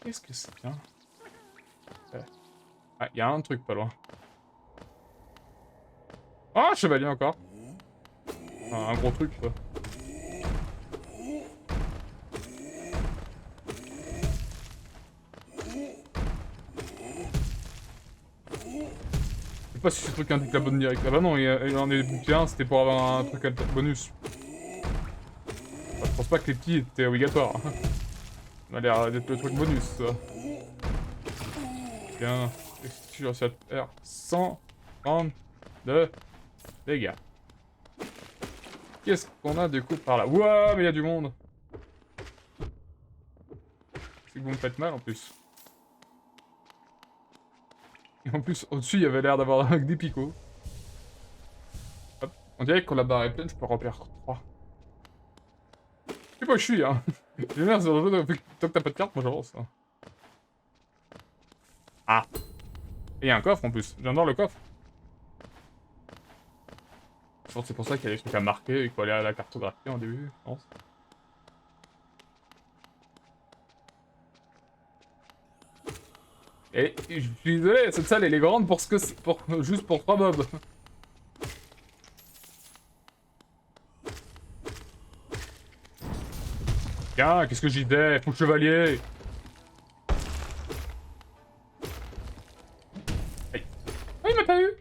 Qu'est-ce que c'est bien? Ah, il y a un truc pas loin. Ah, un chevalier encore. Ah, un gros truc, quoi. Je sais pas si ce truc indique la bonne direction. Ah bah non, il en est bouquin, c'était pour avoir un truc bonus. Enfin, je pense pas que les petits étaient obligatoires. Ça a l'air d'être le truc bonus, ça. Bien. Je suis réussi à faire 132 dégâts. Qu'est-ce qu'on a du coup par là? Ouah, mais il y a du monde. C'est que vous me faites mal en plus. Et en plus, au-dessus, il y avait l'air d'avoir des picots. Hop. On dirait que quand la barre est pleine, je peux remplir 3. Je sais pas où je suis, hein. J'ai l'air sur le jeu, tant que t'as pas de carte, moi j'avance. Hein. Ah. Et il y a un coffre en plus. J'adore le coffre. Je pense que c'est pour ça qu'il y a des trucs à marquer et qu'il faut aller à la cartographie en début, je pense. Et je suis désolé, cette salle elle est grande pour ce que c'est, juste pour 3 mobs. Tiens, qu'est-ce que j'y disais? Faut le chevalier. Aïe. Ah, il m'a pas eu.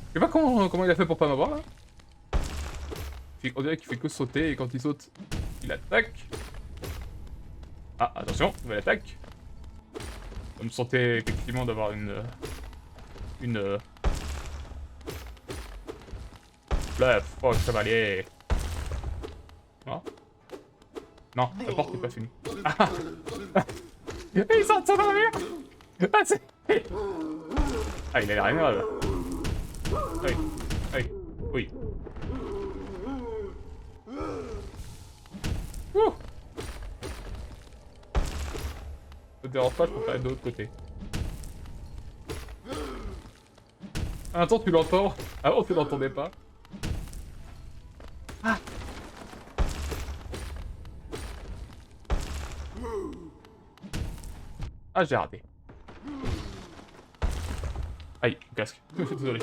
Je sais pas comment il a fait pour pas m'avoir là. On dirait qu'il fait que sauter et quand il saute, il attaque. Ah, attention, nouvelle attaque. Ça me sentait effectivement d'avoir bluff, oh chevalier. Non. Non, la porte n'est pas finie. Ah. Il sort de son armure. Ah, c'est... Ah, il a l'air énervé. Oui, oui, oui. Ouh. Ça te dérange pas, je peux faire de l'autre côté. Attends, tu l'entends? Avant, tu l'entendais pas. Ah. Ah, j'ai raté. Aïe, mon casque. Désolé.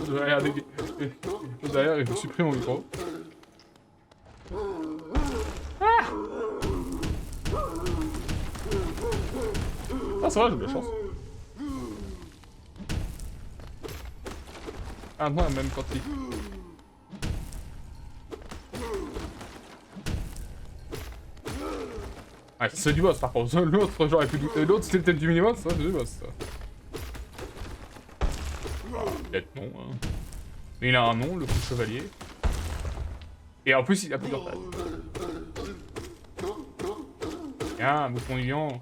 Derrière, je suis pris mon micro. Ah, ah ça va, j'ai de la chance. Ah non, même quand il... Ah, c'est du boss par contre. L'autre, j'aurais pu douter. L'autre, c'était du mini-boss, ça, c'est du boss, ça. Peut-être non, hein. Mais il a un nom, le coup chevalier. Et en plus, il a plusieurs tailles. Tiens, bouton lion.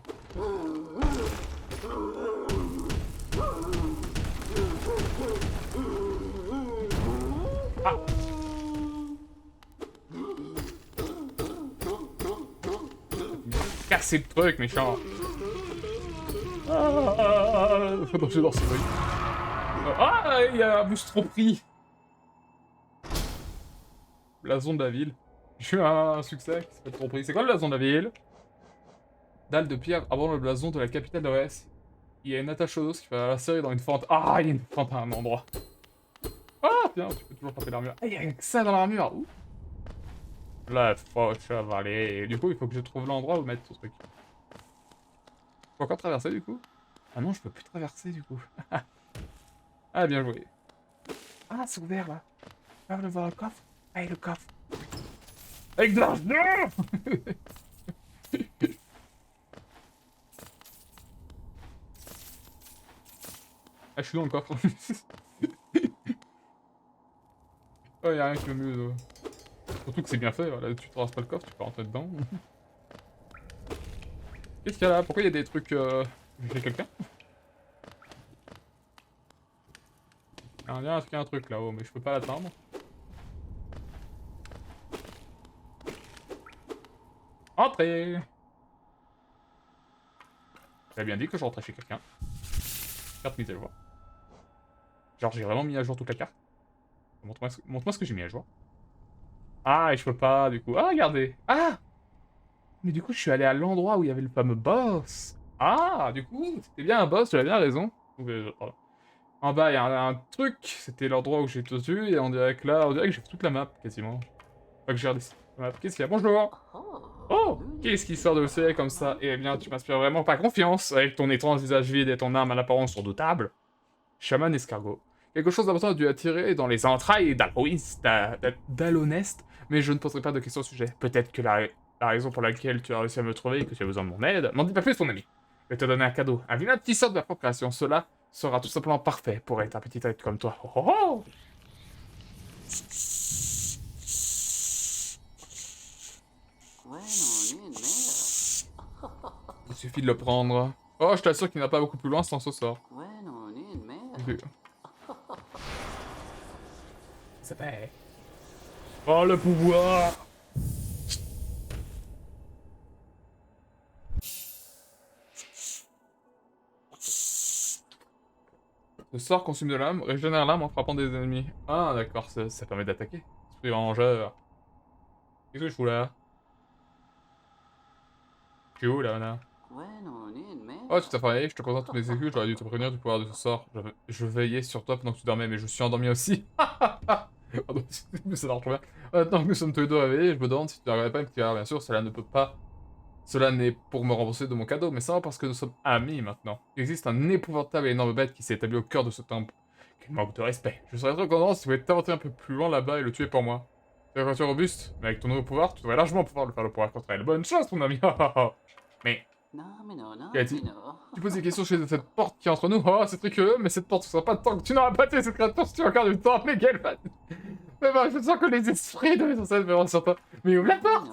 Ah. Casser le truc, méchant. Ah. Ah, j'adore ce bruit. Ah, il y a un boost trop pris. Blason de la ville. J'ai eu un succès qui s'appelle trop pris. C'est quoi le blason de la ville? Dalle de pierre avant le blason de la capitale de l'Ouest. Il y a une attache au dos qui va l'insérer dans une fente. Ah, il y a une fente à un endroit. Ah, tiens, tu peux toujours frapper l'armure. Ah, il y a que ça dans l'armure. Ouh. La faux chevalier. Du coup, il faut que je trouve l'endroit où mettre ce truc. Faut encore traverser, du coup? Ah non, je peux plus traverser, du coup. Ah, bien joué. Ah, c'est ouvert, là. Ah, le voir le coffre. Ah, le coffre. Avec de l'argent. Ah, je suis dans le coffre. Oh, y'a rien qui me mieux. Surtout que c'est bien fait, là, tu traverses pas le coffre, tu peux rentrer dedans. Qu'est-ce qu'il y a là? Pourquoi il y a des trucs... J'ai quelqu'un? Il y a un truc là-haut, mais je peux pas l'atteindre. Entrez! J'avais bien dit que je rentrais chez quelqu'un. Carte mise à jour. Genre, j'ai vraiment mis à jour toute la carte. Montre-moi ce que j'ai mis à jour. Ah, et je peux pas, du coup. Ah, regardez! Ah! Mais du coup, je suis allé à l'endroit où il y avait le fameux boss. Ah, du coup, c'était bien un boss, j'avais bien raison. Pardon. En bas, il y a un truc. C'était l'endroit où j'ai tout vu. Et on dirait que là, on dirait que j'ai fait toute la map, quasiment. Pas que j'ai regardé la map. Qu'est-ce qu'il y a? Bonjour! Oh! Qu'est-ce qui sort de l'océan comme ça? Eh bien, tu m'inspires vraiment pas confiance, avec ton étrange visage vide et ton arme à l'apparence redoutable. Chaman escargot. Quelque chose d'important a dû attirer dans les entrailles d'Alonest, mais je ne poserai pas de questions au sujet. Peut-être que la raison pour laquelle tu as réussi à me trouver et que tu as besoin de mon aide... N'en dis pas plus, ton ami. Je vais te donner un cadeau. Un vilain petit sort de ma propre création. Cela sera tout simplement parfait pour être un petit être comme toi. Oh oh oh! Il suffit de le prendre. Oh, je t'assure qu'il n'a pas beaucoup plus loin sans ce sort. Vu. Ça fait. Oh, le pouvoir! Le sort consume de l'âme, régénère l'âme en frappant des ennemis. Ah, d'accord, ça permet d'attaquer. Esprit vengeur. Qu'est-ce que je fous là? Je suis où là, Anna? Oh, tout à fait, je te constate toutes mes excuses, j'aurais dû te prévenir du pouvoir de ce sort. Je veillais sur toi pendant que tu dormais, mais je suis endormi aussi. Pardon, ça marche trop bien. Maintenant que nous sommes tous les deux réveillés, je me demande si tu n'arriverais pas à me tirer. Bien sûr, cela ne peut pas. Cela n'est pour me rembourser de mon cadeau, mais ça parce que nous sommes amis maintenant. Il existe un épouvantable et énorme bête qui s'est établi au cœur de ce temple. Quel manque de respect. Je serais très content si tu pouvais t'aventurer un peu plus loin là-bas et le tuer pour moi. C'est une créature robuste, mais avec ton nouveau pouvoir, tu devrais largement pouvoir le faire le pouvoir contre elle. Bonne chance, mon ami. Mais, Cathy, tu poses des questions chez cette porte qui est entre nous. Oh, c'est très curieux, mais cette porte ne sera pas tant que tu n'auras pas tué cette créature si tu as encore du temps. Mais quelle fan. Mais bah, je sens que les esprits de mes ancêtres verront sur toi. Mais ouvre la porte.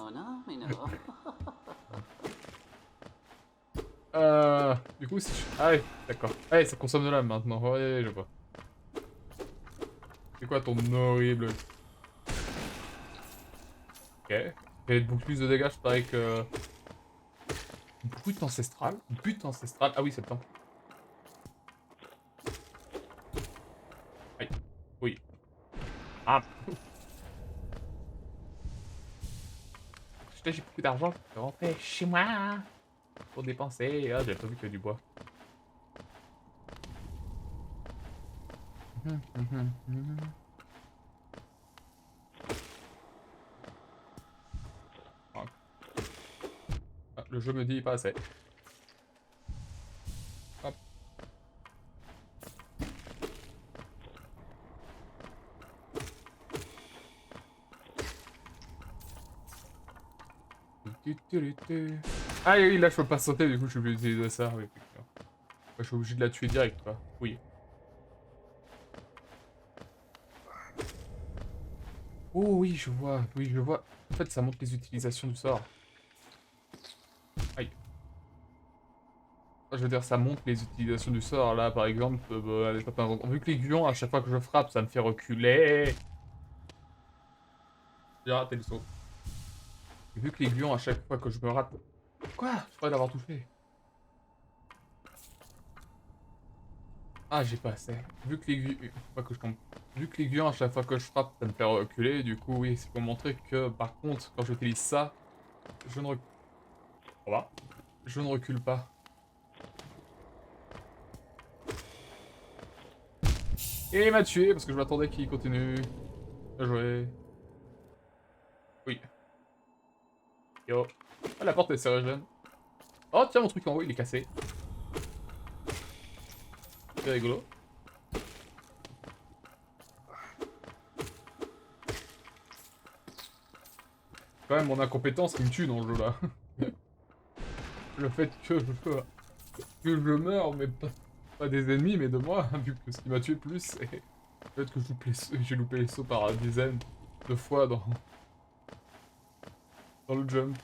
Du coup, si je... Ah ouais, d'accord. Ah ouais, ça consomme de l'âme maintenant. Ouais, je vois. C'est quoi ton horrible... Ok. Fait beaucoup plus de dégâts, je parie que... Brute ancestrale? Butte ancestrale? Ah oui, c'est le temple. Aïe. Oui. Ah. J'ai beaucoup d'argent. Je vais rentrer chez moi. Pour dépenser. Ah, j'avais pas vu qu'il y avait du bois. Ah, le jeu me dit pas assez. Hop. Ah oui, là je peux pas sauter, du coup je suis obligé d'utiliser ça. Oui, effectivement. Je suis obligé de la tuer direct, quoi. Oui. Oh oui, je vois. Oui, je vois. En fait, ça montre les utilisations du sort. Aïe. Je veux dire, ça montre les utilisations du sort. Là, par exemple, bah, vu que l'aiguillon, à chaque fois que je frappe, ça me fait reculer. J'ai raté le saut. Et vu que l'aiguillon, à chaque fois que je me rate... Quoi? Je croyais l'avoir tout fait. Ah, j'ai pas assez. Vu que l'aiguille... Pas que je tombe. Vu que l'aiguillon, à chaque fois que je frappe, ça me fait reculer, du coup, oui, c'est pour montrer que, par contre, quand j'utilise ça, je ne recule... Voilà. Je ne recule pas. Et il m'a tué, parce que je m'attendais qu'il continue. Bien joué. Oui. Yo. Ah, la porte est sérieuse. Oh, tiens, mon truc en haut, il est cassé. C'est rigolo. Quand même mon incompétence qui me tue dans le jeu, là. Le fait que je meurs, mais pas des ennemis, mais de moi, vu que ce qui m'a tué plus, c'est le fait que j'ai loupé les sauts par dizaines de fois dans le jump.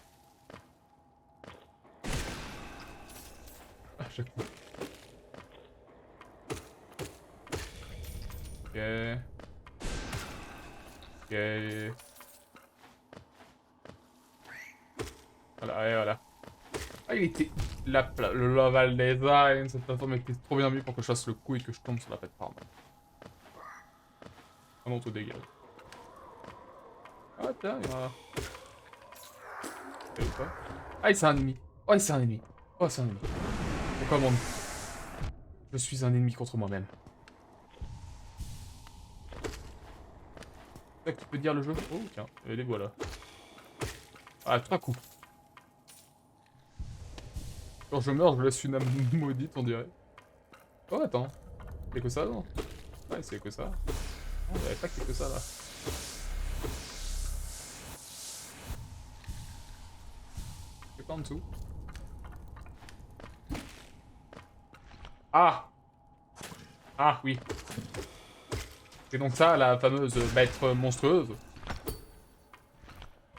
À chaque fois. Ok. Ok. Voilà, et voilà. Ah, il était... le level design, cette plateforme était trop bien mis pour que je fasse le coup et que je tombe sur la plateforme. Ah non, tout dégage. Ah tiens, il y en a... ou pas. Ah, c'est un ennemi. Oh, c'est un ennemi. Oh, c'est un ennemi. Pourquoi mon... Je suis un ennemi contre moi-même. C'est ça que tu peux dire le jeu? Oh, tiens, et les voilà. Ah, 3 coups. Quand je meurs, je laisse une âme maudite, on dirait. Oh, attends. C'est que ça, non? Ouais, c'est que ça. On dirait pas que c'est que ça, là. C'est pas en dessous. Ah! Ah, oui. C'est donc ça, la fameuse bête monstrueuse.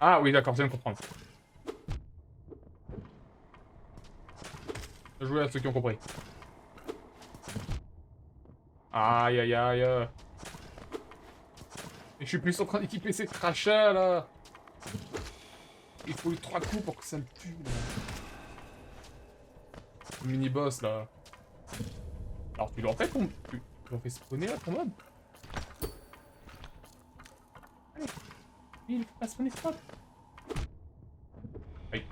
Ah, oui, d'accord, je viens de comprendre. Jouer à ceux qui ont compris. Aïe, aïe, aïe. Et je suis plus en train d'équiper ces crachats, là. Il faut eu 3 coups pour que ça me tue, là. Le mini-boss, là. Alors, tu l'as fait, tu l'as fait spawner, là, ton mob? Allez. Il faut pas spawner stop. Aïe.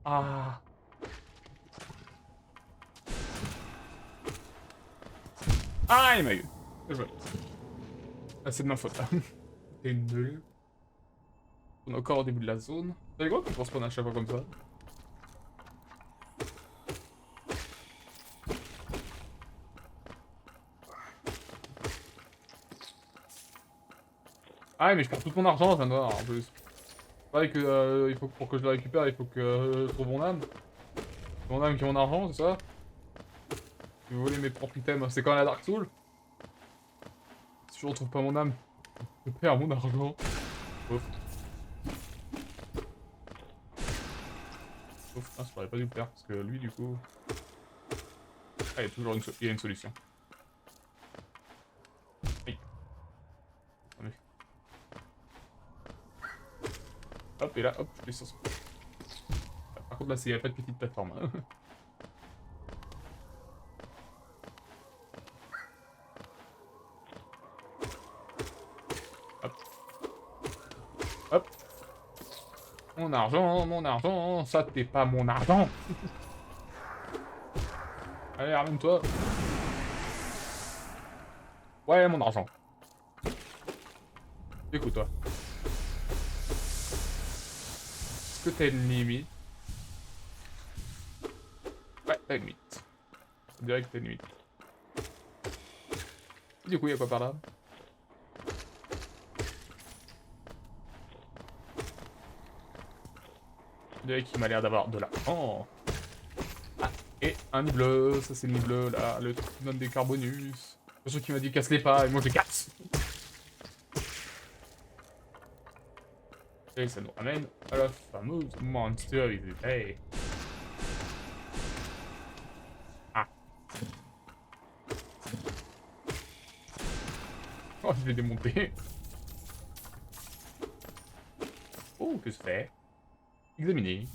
Ah. Ah, il m'a eu. Bien joué. Ah, c'est de ma faute, là. T'es une nulle. On est encore au début de la zone. C'est rigolo qu'on spawn à chaque fois comme ça. Ah, mais je perds tout mon argent, je viens de voir, en plus. Pareil que, il faut, pour que je le récupère, il faut que je trouve mon âme. Mon âme qui est mon argent, c'est ça? Si vous voulez mes propres items, c'est quand la Dark Soul? Si je retrouve pas mon âme, je perds mon argent. Ouf. Ouf, ah, je pourrais pas dû le faire, parce que lui, du coup... Ah, il y a toujours il y a une solution. Oui. Attendez. Hop, et là, hop, je suis sur... Par contre, là, il n'y a pas de petite plateforme. Hein. Hop. Hop. Mon argent, ça t'es pas mon argent. Allez, ramène-toi. Ouais, mon argent. Écoute-toi. Est-ce que t'as une limite? Ouais, t'as une limite. On dirait que t'as une limite. Du coup, y'a quoi par là? On dirait qu'il m'a l'air d'avoir de l'argent. Ah, et un nid bleu, ça c'est le nid bleu là, le truc qui donne des carbonus. Le truc qui m'a dit casse les pas et moi je les casse. Et ça nous ramène à la fameuse monstruosité. Ah. Oh, je l'ai démonté. Oh, que se fait? Examiner.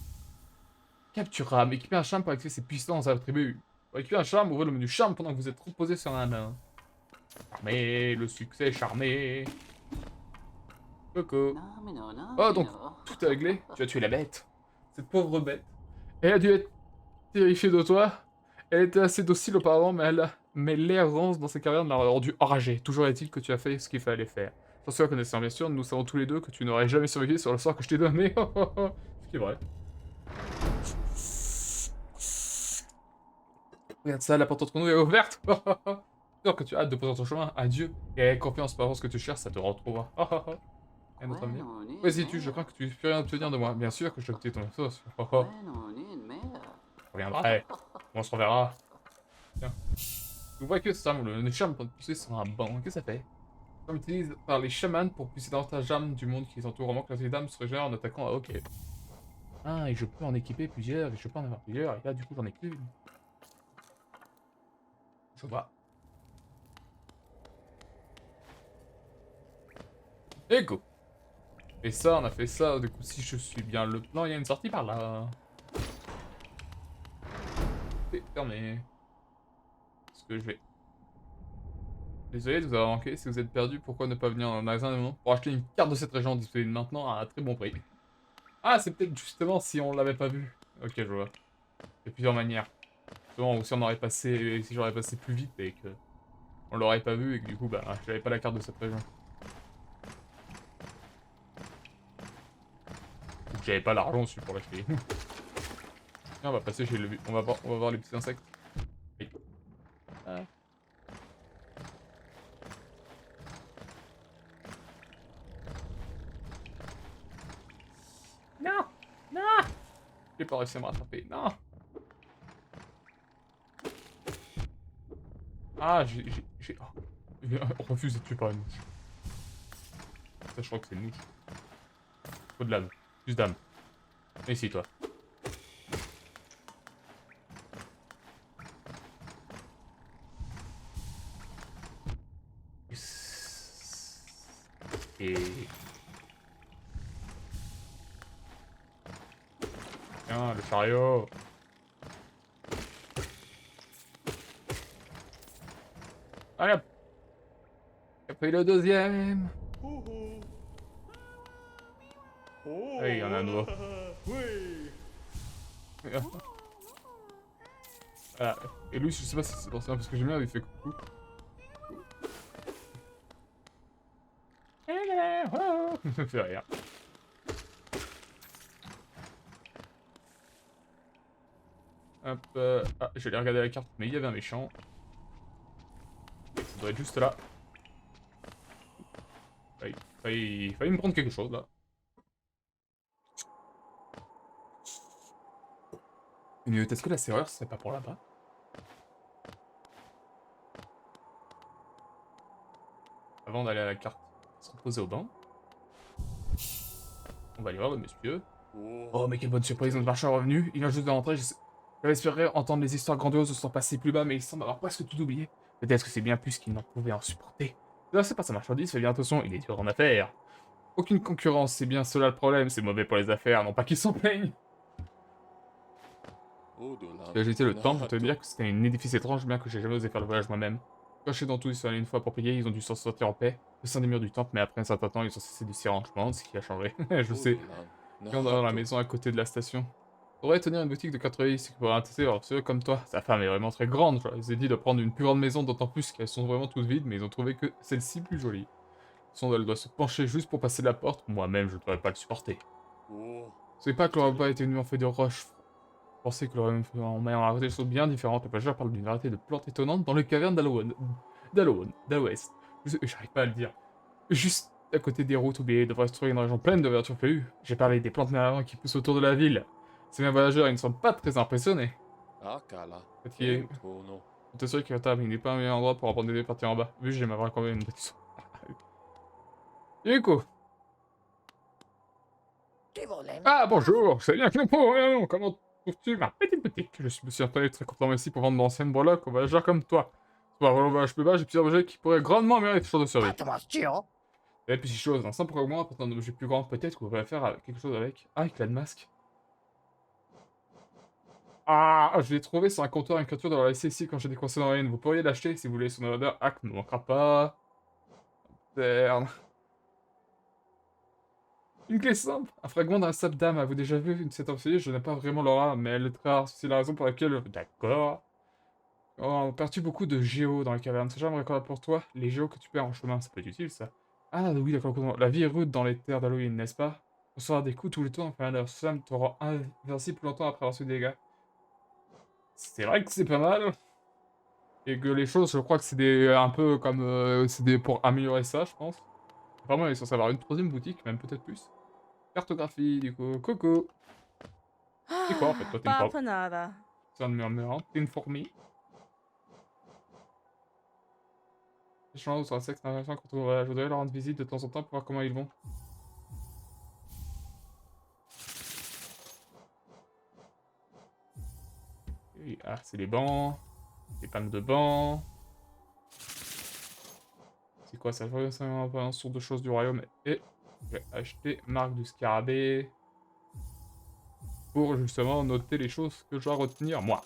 Capture RAM. Équiper un champ pour activer ses puissances attribuées. Récupérez un charme, ouvrez le menu charme pendant que vous êtes reposé sur un nain. Charmé, le succès charmé. Coco. Oh, donc, tout est réglé. Tu as tué la bête. Cette pauvre bête. Elle a dû être terrifiée de toi. Elle était assez docile auparavant, mais l'errance dans ces cavernes l'a rendue enragée. Toujours est-il que tu as fait ce qu'il fallait faire. Sans cela connaissant, bien sûr, nous savons tous les deux que tu n'aurais jamais survécu sur le sort que je t'ai donné. Ce qui est vrai. Regarde ça, la porte entre nous est ouverte. Sûr que tu as hâte de poser ton chemin. Adieu. Et aie confiance, par ce que tu cherches, ça te retrouvera. Un autre avenir. Vas-y, je crains que tu ne puisses rien obtenir de moi. Bien sûr que je vais ton sauce. Je reviendrai. On se reverra. Tiens. Vous voyez que ça, le charme pour te pousser sur un banc. Qu'est-ce que ça fait? On utilise par les chamans pour pousser davantage d'âmes du monde qui les entoure. Vraiment que les dames se régénèrent en attaquant. Ah, ok. Ah, et je peux en équiper plusieurs, et je peux en avoir plusieurs, et là, du coup, j'en ai plus. Je vois. Et go. Et ça, on a fait ça. Du coup, si je suis bien le plan, il y a une sortie par là. C'est fermé. Est-ce que je vais... Désolé de vous avoir manqué. Si vous êtes perdu, pourquoi ne pas venir dans le magasin de pour acheter une carte de cette région disponible maintenant à un très bon prix. Ah, c'est peut-être justement si on l'avait pas vu. Ok, je vois. Il y a plusieurs manières. Justement, ou si on aurait passé... Si j'aurais passé plus vite et que... On l'aurait pas vu et que du coup, bah, j'avais pas la carte de cette région. Ou que j'avais pas l'argent dessus pour l'acheter. Tiens, on va passer chez le... On va voir les petits insectes. Oui. Ah. Non! Non! J'ai pas réussi à me rattraper. Non! Ah, j'ai... Oh. On refuse d'être tué par une mouche. Ça, je crois que c'est une mouche. Faut de l'âme. Plus d'âme. Ici, toi. Et... Tiens, le chariot. Allez hop. J'ai pris le deuxième. Ah, il y en a un nouveau. Ah, et lui, je sais pas si c'est l'ancien parce que j'aime bien, il fait coucou. Ça me fait rire. Hop, ah, j'allais regarder la carte, mais il y avait un méchant. Ça doit être juste là. Il fallait me prendre quelque chose, là. Mais est-ce que la serrure, c'est pas pour là-bas? Avant d'aller à la carte, se reposer au banc. On va aller voir le monsieur. Oh, mais quelle bonne surprise, notre marchand est revenu. Il vient juste de rentrer. J'avais espéré entendre les histoires grandioses de son passé plus bas, mais il semble avoir presque tout oublié. Peut-être que c'est bien plus qu'il n'en pouvait en supporter. Là, c'est pas sa marchandise, fais bien attention, il est dur en affaires. Aucune concurrence, c'est bien cela le problème, c'est mauvais pour les affaires, non pas qu'ils s'en plaignent. J'ai visité le temple, je te dire que c'était un édifice étrange, bien que j'ai jamais osé faire le voyage moi-même. Cachés dans tout, ils sont allés une fois pour payer, ils ont dû s'en sortir en paix, au sein des murs du temple, mais après un certain temps, ils ont cessé de s'y rendre. Je me demande ce qui a changé. Je sais. Viens dans la maison à côté de la station. Faudrait tenir une boutique de 80 c'est pour intéressé alors ceux comme toi. Sa femme est vraiment très grande, je leur ai dit de prendre une plus grande maison, d'autant plus qu'elles sont vraiment toutes vides, mais ils ont trouvé que celle-ci plus jolie. Son elle doit se pencher juste pour passer la porte, moi-même je ne pourrais pas le supporter. C'est pas que leur repas était venu en fait de roche. Je pensais que leur en m'ayant arrêté des choses bien différentes. Le pêcheur parle d'une variété de plantes étonnantes dans les cavernes d'Alowen. J'arrive pas à le dire. Juste à côté des routes oubliées, devrait se trouver une région pleine de verdure feuillue. J'ai parlé des plantes néerlandaises qui poussent autour de la ville. Ces mêmes voyageurs, ils ne sont pas très impressionnés. Fatigué. Je t'assure qu'il table, il n'est pas un meilleur endroit pour abandonner des parties en bas. Vu, j'ai ma vraie convaincre une bâtisse. Yoko. Ah, bonjour, c'est bien Clément, comment trouves-tu ma petite boutique? Je me suis installé très content ici pour vendre d'anciennes breloques aux voyageurs comme toi. Pour un voyage plus bas, j'ai plusieurs objets qui pourraient grandement mériter ce genre de survie. Et puis, chose, un simple augment apporte un objet plus grand, peut-être qu'on pourrait faire quelque chose avec. Ah, éclat de masque. Ah, je l'ai trouvé sur un comptoir, une capture de la SCC quand j'ai décoincé dans la ligne. Vous pourriez l'acheter si vous voulez son odeur. Hack ne manquera pas. Merde. Une clé simple. Un fragment d'un sable d'âme. Avez-vous déjà vu une cette obsédée? Je n'ai pas vraiment l'aura, mais elle est très rare. C'est la raison pour laquelle... D'accord. Oh, on perd beaucoup de géos dans les cavernes. C'est jamais recommandable pour toi. Les géos que tu perds en chemin, ça peut être utile, ça. Ah oui, d'accord. La vie est rude dans les terres d'Halloween, n'est-ce pas? Recevoir des coups tous les tours, enfin, leur slam te rend invincible plus longtemps après avoir subi des dégâts. C'est vrai que c'est pas mal. Et que les choses, je crois que c'est des... un peu comme... c'est des... pour améliorer ça, je pense. Vraiment, il est censé avoir une troisième boutique, même peut-être plus. Cartographie, du coup. Coco. C'est quoi, en fait? Toi, t'es une fourmi. Papa nada. C'est un murmurant. T'es une fourmi. Les gens sur un sexe intéressant quand on voyage. Je voudrais leur rendre visite de temps en temps pour voir comment ils vont. Et, ah, c'est les bancs. Les panneaux de bancs. C'est quoi ça? C'est un sur de choses du royaume. Et j'ai acheté marque du scarabée. Pour justement noter les choses que je dois retenir, moi.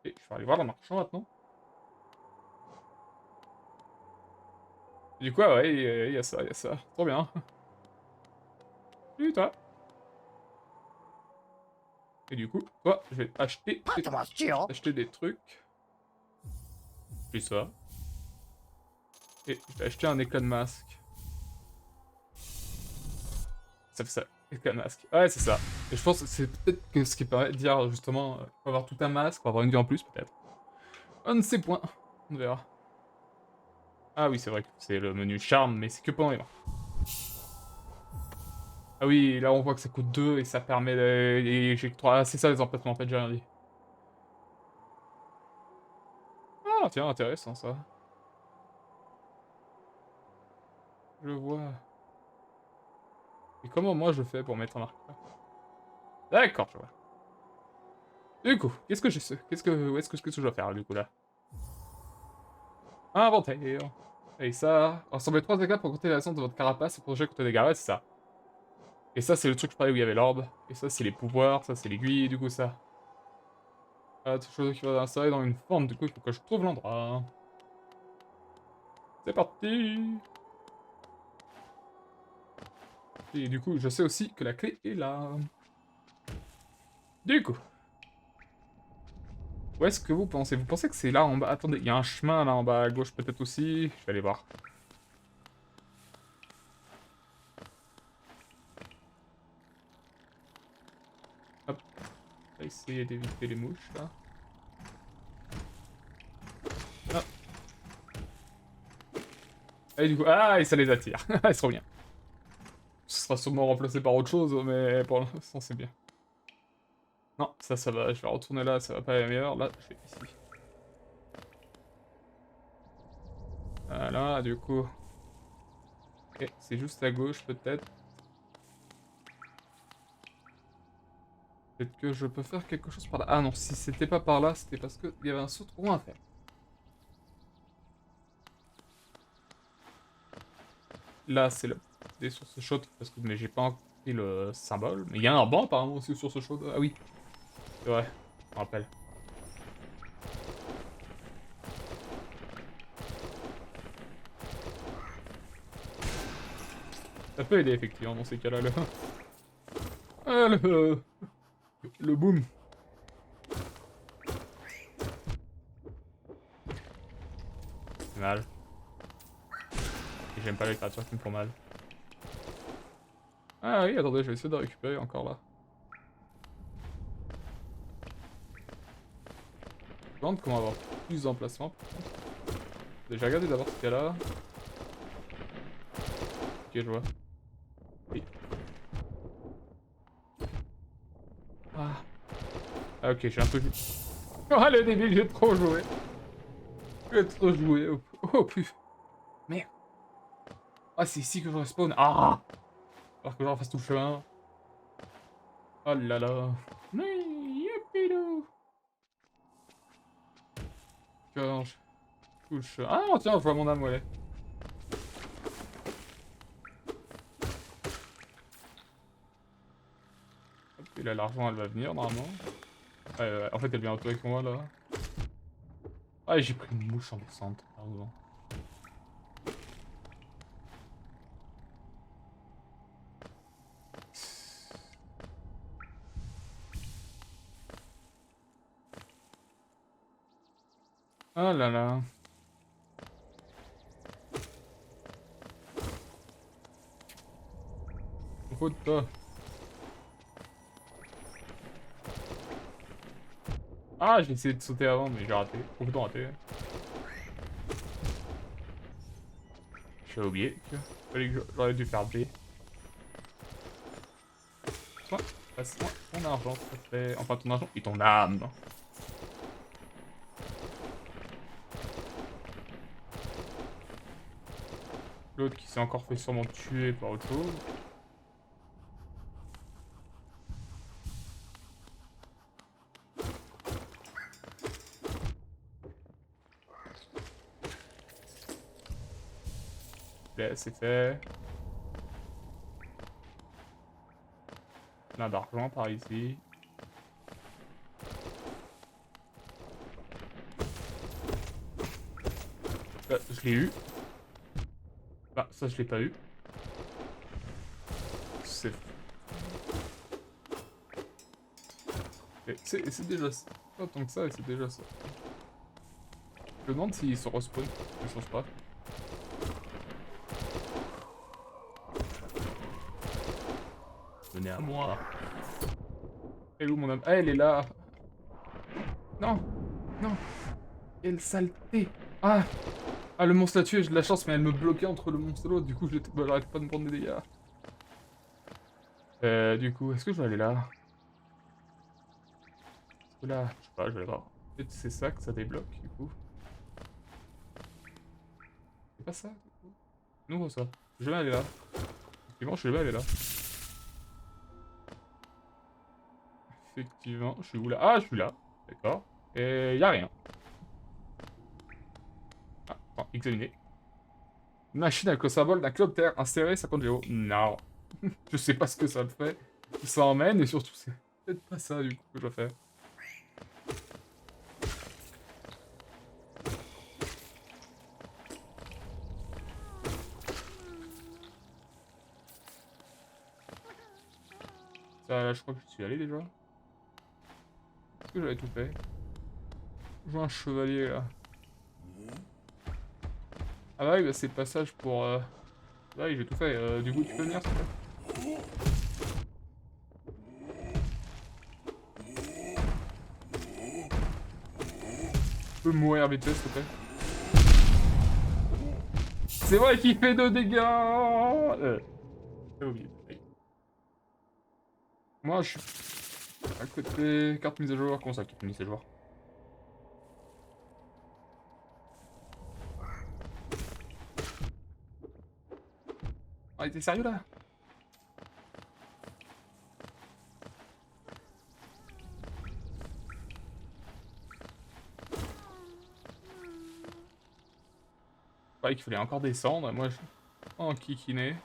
Et je vais aller voir le marchand maintenant. Du coup, ouais, il y a ça, il y a ça. Trop bien. Et toi? Et du coup, toi, je vais acheter des trucs. Plus ça. Et je vais acheter un éclat de masque. Ça fait ça. Éclat de masque. Ouais, c'est ça. Et je pense que c'est peut-être que ce qui permet de dire, justement, faut avoir tout un masque, faut avoir une vie en plus, peut-être. Un de ces points. On verra. Ah oui, c'est vrai que c'est le menu charme, mais c'est que pendant les mains. Ah oui, là on voit que ça coûte 2 et ça permet de... Et j'ai que 3. Ah, c'est ça les emplacements, en fait, j'ai rien dit. Ah, tiens, intéressant ça. Je vois. Et comment moi je fais pour mettre un marqueur? D'accord, je vois. Du coup, qu'est-ce que j'ai ce... qu'est-ce que je dois faire, du coup, là? Inventaire. Et ça... Rassemblez 3 éclats pour compter la descente de votre carapace et protéger contre les dégâts, ouais, c'est ça. Et ça, c'est le truc, je parlais, où il y avait l'orbe. Et ça, c'est les pouvoirs, ça, c'est l'aiguille, du coup, ça. Ah, toute chose qui va d'insérer dans une forme, du coup, il faut que je trouve l'endroit. C'est parti! Et du coup, je sais aussi que la clé est là. Du coup, où est-ce que vous pensez? Vous pensez que c'est là en bas? Attendez, il y a un chemin là en bas à gauche peut-être aussi. Je vais aller voir. Hop. On va essayer d'éviter les mouches là. Ah. Et du coup, ah, et ça les attire. C'est trop bien. Ce sera sûrement remplacé par autre chose, mais pour l'instant c'est bien. Non, ça va. Je vais retourner là, ça va pas aller meilleur. Là, je vais ici. Voilà, du coup. Ok, c'est juste à gauche peut-être. Peut-être que je peux faire quelque chose par là. Ah non, si c'était pas par là, c'était parce qu'il y avait un saut trop loin à faire. Là, c'est des sources chaudes, parce que mais j'ai pas encore pris le symbole. Mais il y a un banc apparemment aussi aux sources chaudes. Ah oui, c'est vrai, je me rappelle. Ça peut aider effectivement dans ces cas-là. Le... Ah, le boom. C'est mal. Et j'aime pas les créatures qui me font mal. Ah oui, attendez, je vais essayer de récupérer encore là. Je me demande comment avoir plus d'emplacements par contre. J'ai regardé d'abord ce qu'il y a là. Ok, je vois. Oui. Ah. Ah ok, j'ai un peu... Oh le débile, j'ai trop joué. J'ai trop joué. Oh, oh plus. Merde. Ah, c'est ici que je respawn. Ah! Alors que j'en fasse tout le chemin. Oh là là. Oui, youpidou. Quand je... Tout le chemin. Ah, tiens, je vois mon âme, ouais. Hop, et là, l'argent, elle va venir, normalement. En fait, elle vient auto avec moi là. Ah, j'ai pris une mouche en descente, heureusement. Ah là là. Faut de toi. Ah, j'ai essayé de sauter avant, mais j'ai raté. Complètement raté. J'ai oublié. Fallait que j'aurais dû faire B. Passe-moi ton argent, s'il te plaît. Enfin, ton argent et ton âme. L'autre qui s'est encore fait sûrement tuer par autre chose. Là, c'est fait. Plein d'argent par ici. Je l'ai eu. Bah, ça, je l'ai pas eu. C'est... C'est déjà ça. Pas tant que ça, et c'est déjà ça. Je me demande s'ils se respawn. Ne change pas. Venez à moi. Elle est où mon âme? Ah, elle est là. Non. Non. Quelle saleté. Ah. Ah, le monstre l'a tué, j'ai de la chance, mais elle me bloquait entre le monstre et l'autre. Du coup, j'arrête pas de me prendre des dégâts. Du coup, est-ce que je vais aller là? Est-ce que là, je sais pas, je vais aller voir. Peut-être c'est ça que ça débloque, du coup. C'est pas ça, du coup. Non, ça. Je vais aller là. Effectivement, je vais aller là. Effectivement, je suis où là? Ah, je suis là. D'accord. Et y a rien. Ah, attends, examiner. Machine avec le symbole d'un cloptère inséré 50 géo. Non. Je sais pas ce que ça me fait. Ça emmène et surtout, c'est peut-être pas ça du coup que je dois faire. Ça, là, je crois que je suis allé déjà. Est-ce que j'avais tout fait? Je vois un chevalier là. Ah bah oui, bah c'est le passage pour... Ah oui, j'ai tout fait. Du coup, tu peux venir s'il te plaît? Tu peux mourir vite fait s'il te plaît? C'est vrai qu'il fait 2 dégâts. J'ai oublié. Oui. Moi, je suis à côté... Carte mise à jour. Comment ça, carte mise à jour? Ah, t'es sérieux là? Ouais, qu'il fallait encore descendre. Moi, je... En kikiné.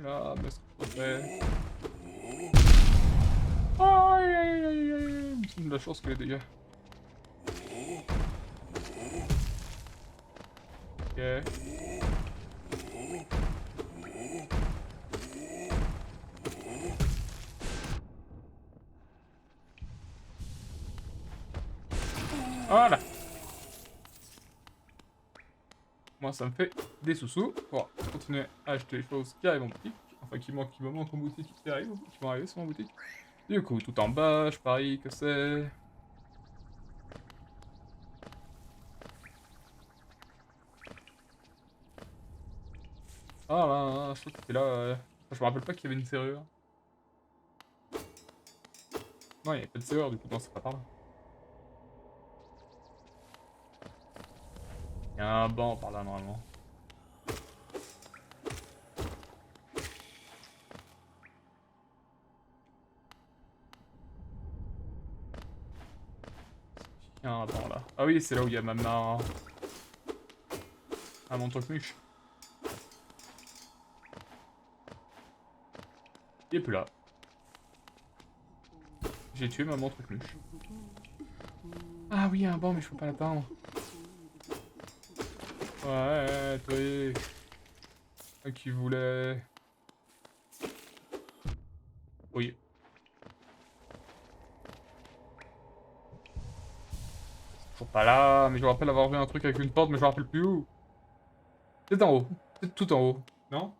Voilà, mais ce que je fais. Aïe aïe aïe aïe. C'est de la chance que les dégâts. Ok. Voilà. Moi, ça me fait des sous-sous pour continuer à acheter les choses qui arrivent en boutique. Enfin, qui me manquent en boutique, qui vont arriver sur ma boutique. Du coup, tout en bas, je parie que c'est... Ah là, je crois que c'était là. Je me rappelle pas qu'il y avait une serrure. Non, il n'y avait pas de serrure, du coup, non, c'est pas par là. Il y a un banc par là, normalement. Tiens, attends là. Ah oui, c'est là où il y a ma... Ah, mon truc muche. Il est plus là. J'ai tué maman truc muche. Ah oui, un banc, mais je peux pas l'atteindre. Ouais, toi qui voulais... Oui. Toujours pas là, mais je me rappelle avoir vu un truc avec une porte, mais je me rappelle plus où. C'est en haut. C'est tout en haut. Non?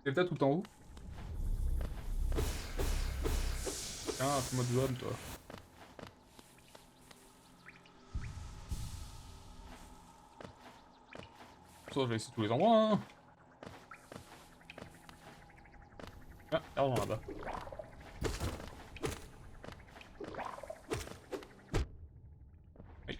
C'est peut-être tout en haut. Tiens, fais-moi du homme, toi. Ça, je vais essayer tous les endroits, hein. Ah, l'argent là-bas. Oui.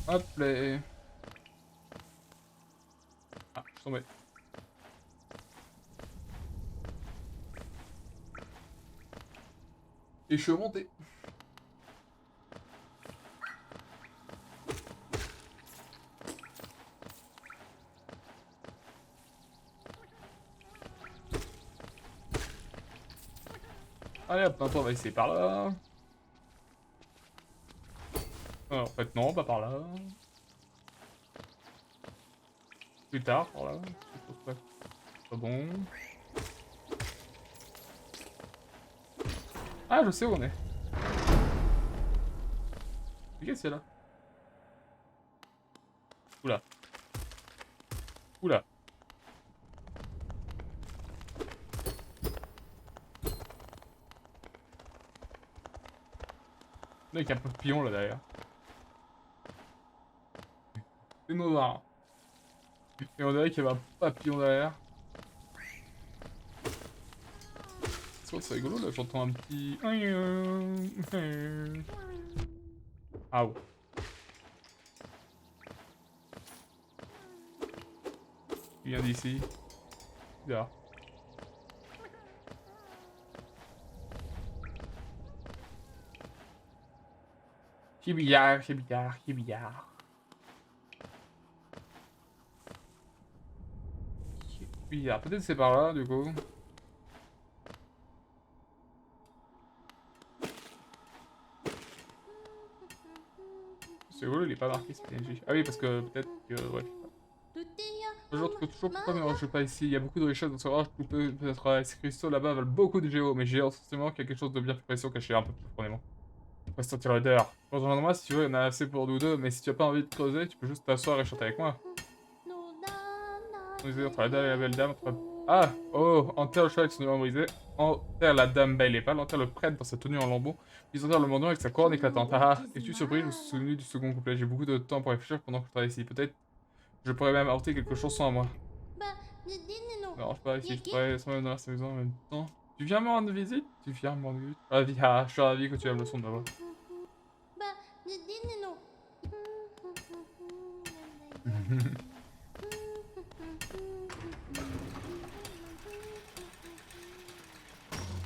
Hop là. Ah, je suis tombé. Et je suis remonté. Allez hop, maintenant on va essayer par là. En fait non, pas par là. Plus tard, par là. C'est pas bon. Ah, je sais où on est. Qu'est-ce qu'il y a là? Oula. Oula. Là, avec un papillon là derrière. C'est noir. Et on dirait qu'il y avait un papillon derrière. C'est rigolo là, j'entends un petit... Ah ouais. Il vient d'ici. Bizarre. Kibillard, kibillard, kibillard. Kibillard, peut-être c'est par là du coup. C'est rigolo, il est pas marqué ce PNJ. Ah oui, parce que peut-être que... Ouais. Je trouve toujours pourquoi ne je pas ici. Il y a beaucoup de richesses dans ce rage. Tout peut-être ces cristaux là-bas valent beaucoup de géo, mais j'ai le sentiment qu'il y a quelque chose de bien plus précieux caché un peu plus profondément. On va se sentir l'odeur. Rejoins-moi si tu veux, il y en a assez pour nous deux, mais si tu as pas envie de creuser, tu peux juste t'asseoir et chanter avec moi. On disait entre la dame et la belle dame, entre... Ah! Oh! Enterre le cheval avec son numéro brisé. Enterre la dame belle et pâle. Enterre le prêtre dans sa tenue en lambeaux. Puis enterre le mendiant avec sa couronne éclatante. Ah ah! Es-tu surpris? Je me suis souvenu du second couplet. J'ai beaucoup de temps pour réfléchir pendant que je travaille ici. Peut-être je pourrais même apporter quelques chansons à moi. Non, je sais pas, ici je pourrais sans même dans la maison en même temps. Tu viens me rendre visite? Tu viens me rendre visite? Ravi, ah, je suis ravi que tu aimes le son de ma voix.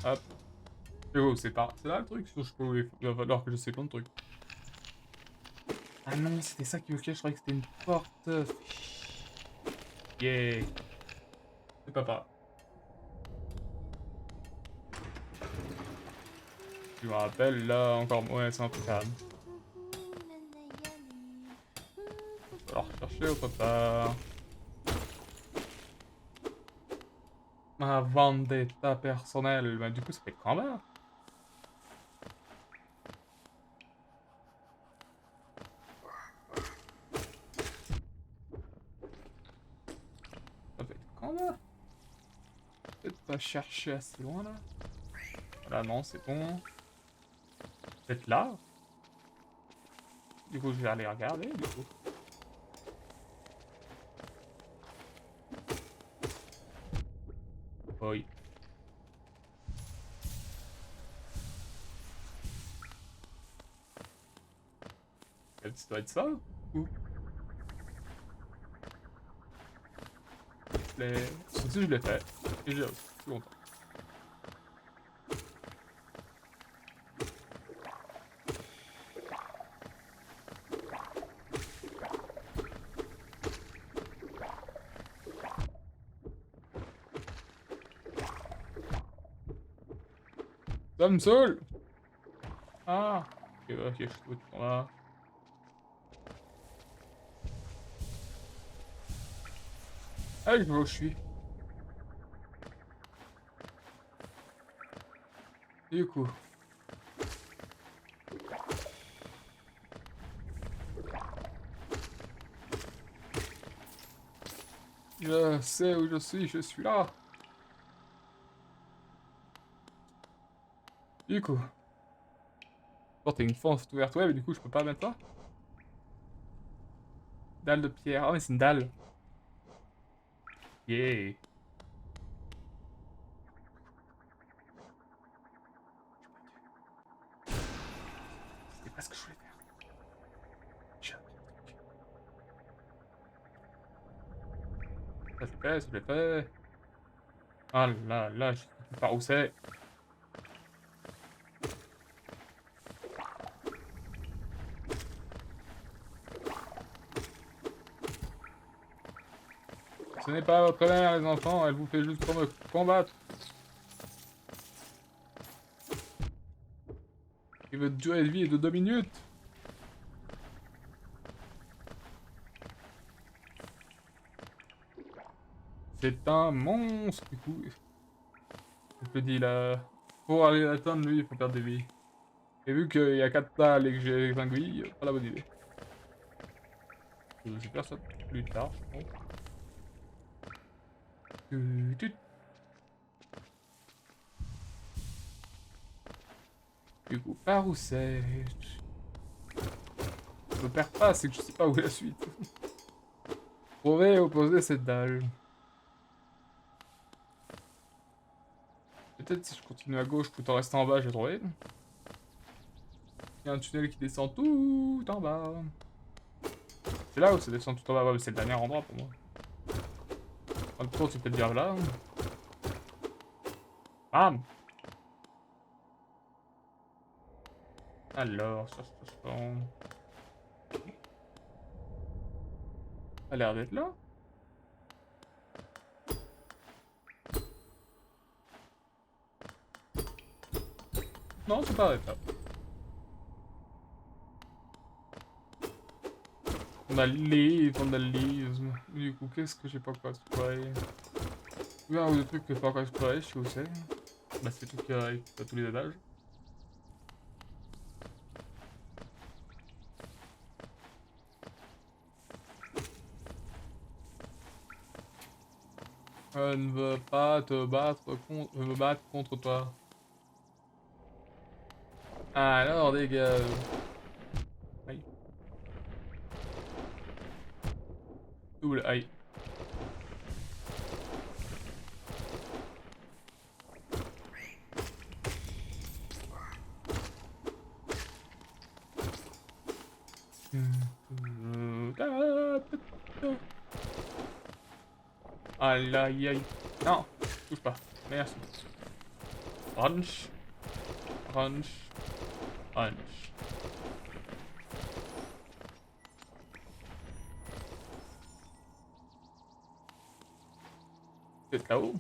Hop. Oh, c'est pas... C'est là le truc? Je peux... Il va falloir que je sais plein de trucs. Ah non, c'était ça qui me cache, je croyais que c'était une porte. Yeah. C'est papa. Je me rappelle, là, encore... Ouais, c'est un peu calme. Il va falloir chercher autre part. Ma vendetta personnelle. Bah, du coup, ça fait quand même. Ça fait quand même. Peut-être pas chercher assez loin, là. Voilà, non, c'est bon. Peut-être là. Du coup, je vais aller regarder, du coup. Oui. Ça doit être ça. Ou... Ceci, je l'ai fait. Et j'ai réussi. Je suis content. Ça me saoule. Ah. Ok, je suis tout en là. Ah, je vois où je suis. Du coup. Je sais où je suis là. Du coup. Porte une fenêtre ouverte, ouais, mais du coup, je peux pas mettre ça. Dalle de pierre. Ah, mais c'est une dalle. Yeah. C'est pas ce que je voulais faire. J'ai appris un truc. Ça, je l'ai fait, ça, je l'ai fait. Ah là là, je sais plus par où c'est. Ce n'est pas votre mère, les enfants, elle vous fait juste pour me combattre. Et votre durée de vie est de 2 minutes. C'est un monstre, du coup. Je te dis là. Pour aller l'atteindre, lui, il faut perdre des vies. Et vu qu'il y a 4 dalles et que j'ai 5 vies, pas la bonne idée. Je vais faire ça plus tard, je pense. Du coup, par où c'est? Je me perds pas, c'est que je sais pas où est la suite. Trouver opposer cette dalle. Peut-être si je continue à gauche tout en restant en bas, je vais trouver. Il y a un tunnel qui descend tout en bas. C'est là où ça descend tout en bas? Ouais, mais c'est le dernier endroit pour moi. Le tour, c'est peut-être bien là. Bam! Alors, ça sent... Ça a l'air d'être là. Non, c'est pas d'être là. Vandalisme. Du coup, qu'est-ce que j'ai pas encore exploré? Il y a un ou deux trucs que j'ai pas encore exploré, je sais où c'est. Bah, c'est tout qui arrive à tous les étages. Je ne veux pas te battre contre... me battre contre toi. Alors, dégage. Aïe. Double aïe. Aïe, aïe, aïe. Non, touche pas. Merci. Crunch. Crunch. Crunch. C'est là-haut.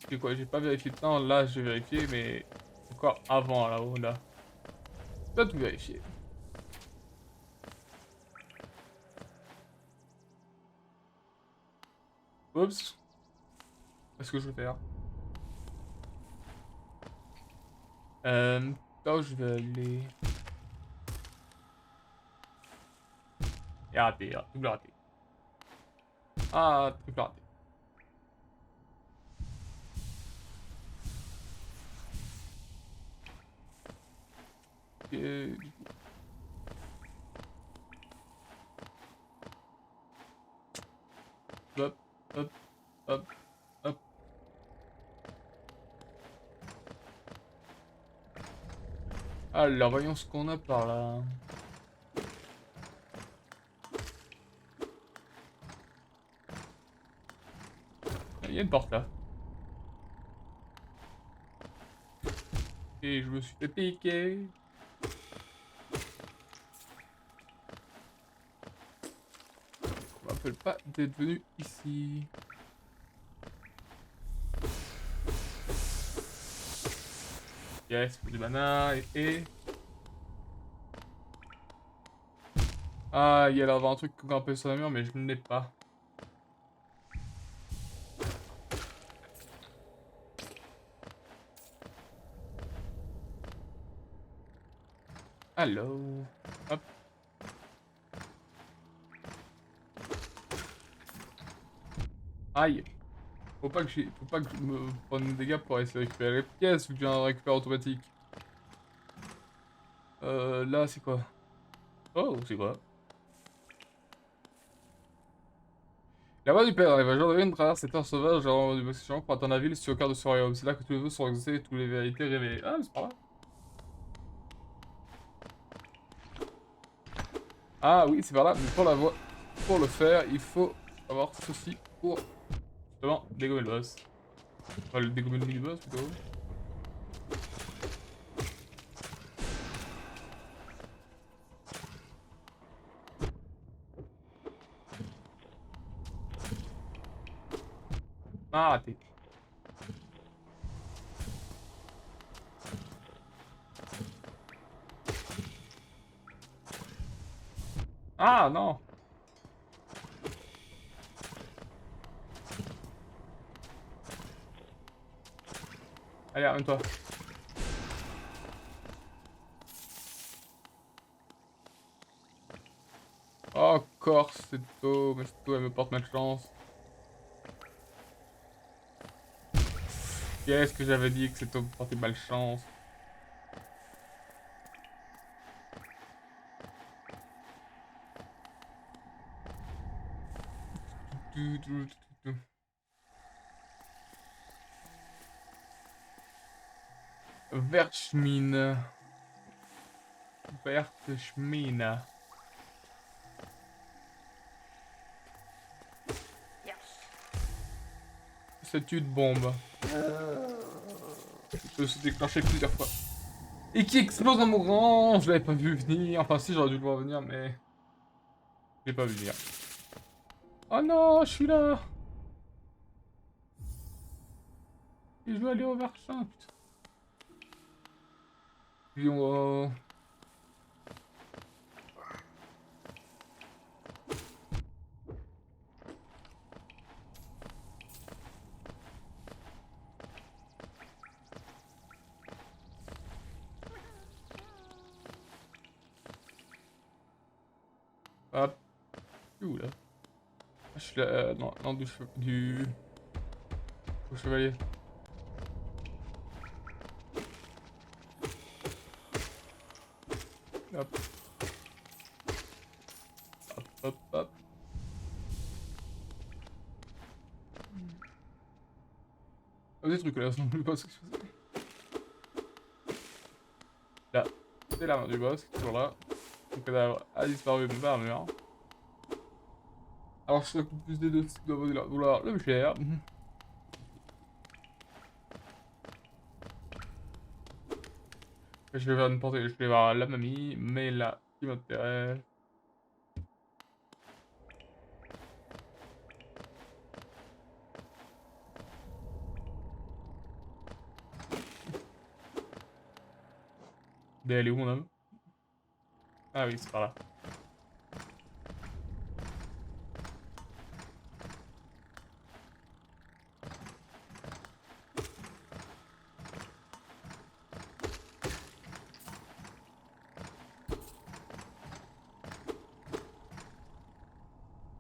C'est quoi, j'ai pas vérifié. Non, là, j'ai vérifié, mais... Encore avant, là-haut, là. Pas tout vérifier. Oups. Qu'est-ce que je vais faire? Là où je vais aller... Et raté, double raté. Ah, triple raté. Et... Hop, hop, hop, hop. Alors, voyons ce qu'on a par là. Il y a une porte là. Et je me suis fait piquer. Je me rappelle pas d'être venu ici. Yes, faut du mana et... Ah, il y a l'air d'avoir un truc grimpé sur la mur, mais je ne l'ai pas. Allô. Hop. Aïe. Faut pas que je me prenne des dégâts pour essayer de récupérer les pièces, vu que j'ai un récupère automatique. Là, c'est quoi? Oh, c'est quoi? La voix du père, les voyageurs de Rune traversent cette terre sauvage avant du Boxichan pour atteindre la ville située au cœur de ce royaume. C'est là que tous les vœux sont exaucés et toutes les vérités révélées. Ah, mais c'est par là. Ah oui, c'est par là, mais pour le faire, il faut avoir ceci pour justement dégommer le boss. Enfin, le dégommer le mini-boss plutôt. Ah, raté. Ah, non. Allez, amène-toi. Oh, Corse, c'est tôt, mais c'est tôt, elle me porte malchance. Qu'est-ce que j'avais dit que c'est tôt me porter malchance? Wertschmine. Wertschmine. Statue de bombe. Je peux se déclencher plusieurs fois. Et qui explose dans mon rang. Je l'avais pas vu venir. Enfin, si, j'aurais dû le voir venir, mais... Je l'ai pas vu venir. Oh non, je suis là. Et je veux aller au Verchin, putain. Puis on va... Hop. Je suis où, là? Ah, je suis là... non, non, du... Au chevalier. Hop. Hop, hop, hop. Ah, des trucs, là, je ne sais pas ce que c'est. Là. C'est la main du boss, qui est toujours là. Le cadavre a disparu de ma armure. Alors, je sais que plus des deux doivent vouloir le cher. Je vais faire une portée, je vais voir la mamie, mais là, qui m'intéresse. Mais elle est où, mon homme? Ah oui, c'est par là.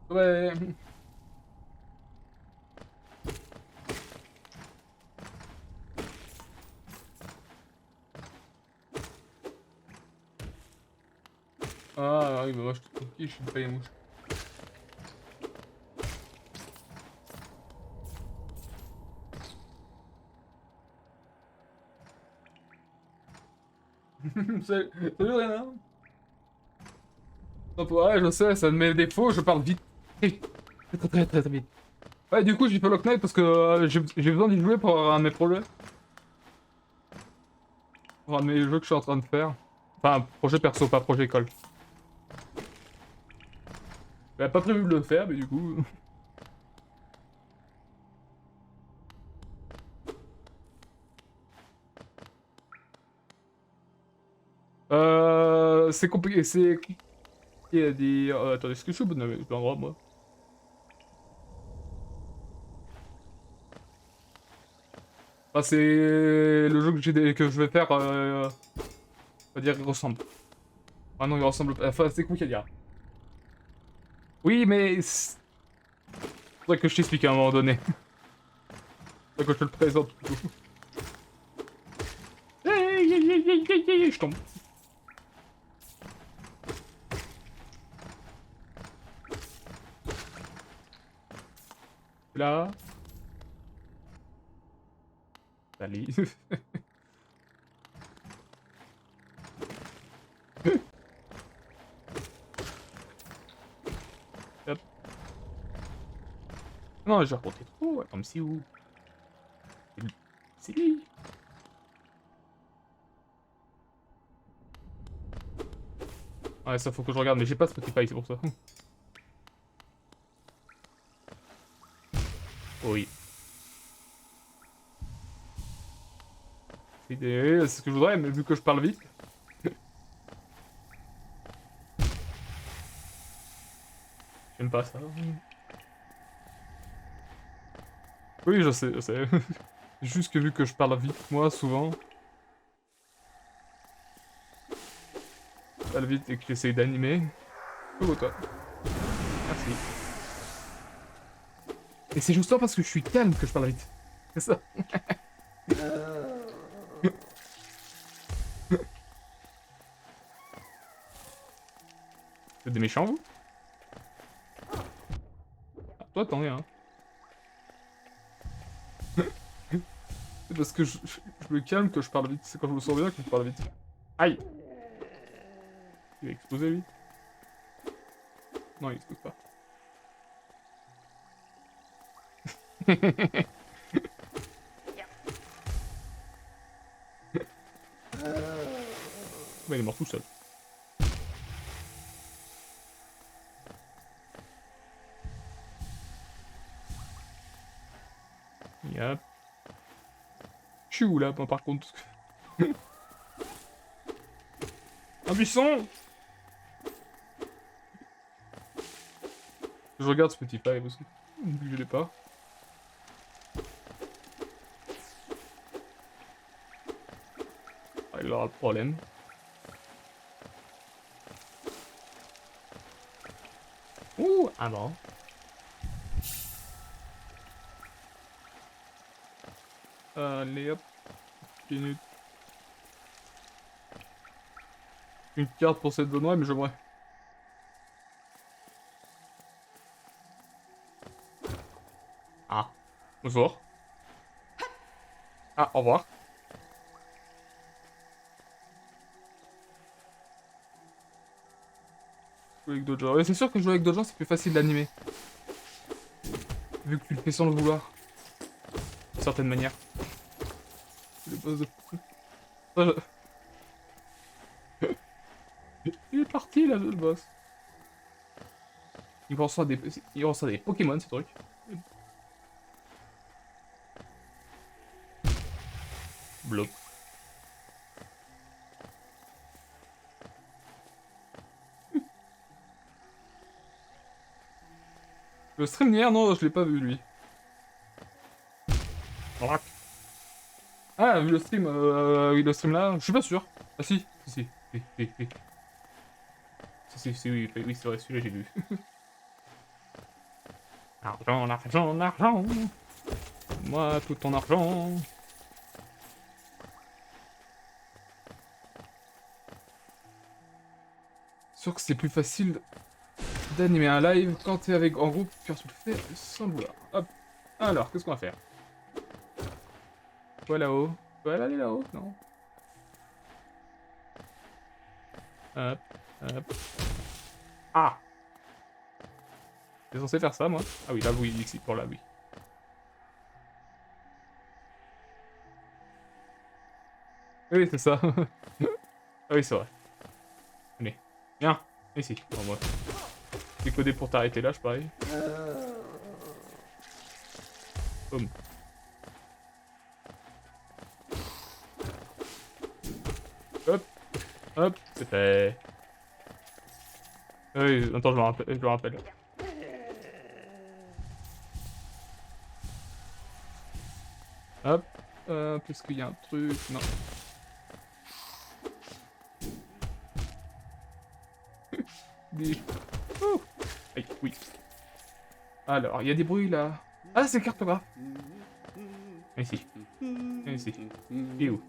Ouais. Ah oui, bah moi je te qui, je suis pas les mouches. Salut Renan. Ouais, je sais, ça me met des défauts, je parle vite. Très vite. Ouais, du coup, j'ai fait Lock Knight parce que j'ai besoin d'y jouer pour un de mes projets. Pour un de mes jeux que je suis en train de faire. Enfin, projet perso, pas projet école. J'avais pas prévu de le faire, mais du coup... c'est compliqué, à dire... attendez, est-ce que je suis au bon endroit, moi? Enfin, c'est le jeu que je vais faire, on va dire, il ressemble. Ah non, il ressemble pas. Enfin, c'est compliqué à dire. Oui, mais... Faudrait que je t'explique à un moment donné. Faudrait que je te le présente, plutôt. Je tombe. Là. Allez. Hop. Non, j'ai remonté trop, comme si où. C'est lui. Ouais, ça faut que je regarde, mais j'ai pas Spotify, c'est pour ça. Oui. C'est ce que je voudrais, mais vu que je parle vite. J'aime pas ça. Oui, je sais, je sais. Juste que vu que je parle vite, moi, souvent. Je parle vite et que j'essaye d'animer. Oh, toi. Merci. Et c'est justement parce que je suis calme que je parle vite. C'est ça. Vous êtes des méchants, vous? Ah, toi, t'en es, hein. C'est parce que je me calme que je parle vite. C'est quand je me sens bien que je parle vite. Aïe! Il va exploser, lui. Non, il explose pas. Bah, il est mort tout seul. Yep. Je suis où, là, moi, par contre? Un buisson! Je regarde Spotify parce que je l'ai pas. Ah, il aura le problème. Ouh, ah non. Allez hop. Une carte pour cette Benoît, mais j'aimerais. Ah. Bonjour. Ah, au revoir. Jouer avec d'autres gens. Ouais, c'est sûr que jouer avec d'autres gens, c'est plus facile d'animer. Vu que tu le fais sans le vouloir. D'une certaine manière. Le boss de... Il est parti, là, le boss. Il reçoit des Pokémon, ce truc. Bloc. Le stream d'hier, non, je l'ai pas vu, lui. Braque. Ah, vu oui, le stream là, je suis pas sûr. Ah si, si, si, si, si. Si, oui, oui, c'est vrai, celui-là j'ai vu. Argent, argent, argent. Moi, tout ton argent. Sûr que c'est plus facile d'animer un live quand t'es avec en groupe, car tu le fais sans le vouloir. Hop. Alors, qu'est-ce qu'on va faire? Quoi là-haut? Voilà, aller là-haut? Non. Hop, hop. Ah! J'étais censé faire ça, moi? Ah oui, là, oui, ici, pour là, oui. Oui, c'est ça. Ah oui, c'est vrai. Allez, viens, ici, pour moi. C'est codé pour t'arrêter là, je parie. Boum. Hop, hop, c'est fait. Ah oui, attends, je me rappelle. Hop, est-ce qu'il y a un truc? Non. Des... Ouh. Aïe, oui. Alors, il y a des bruits là. Ah, c'est le cartographe. Viens ici. Viens ici. Il est où?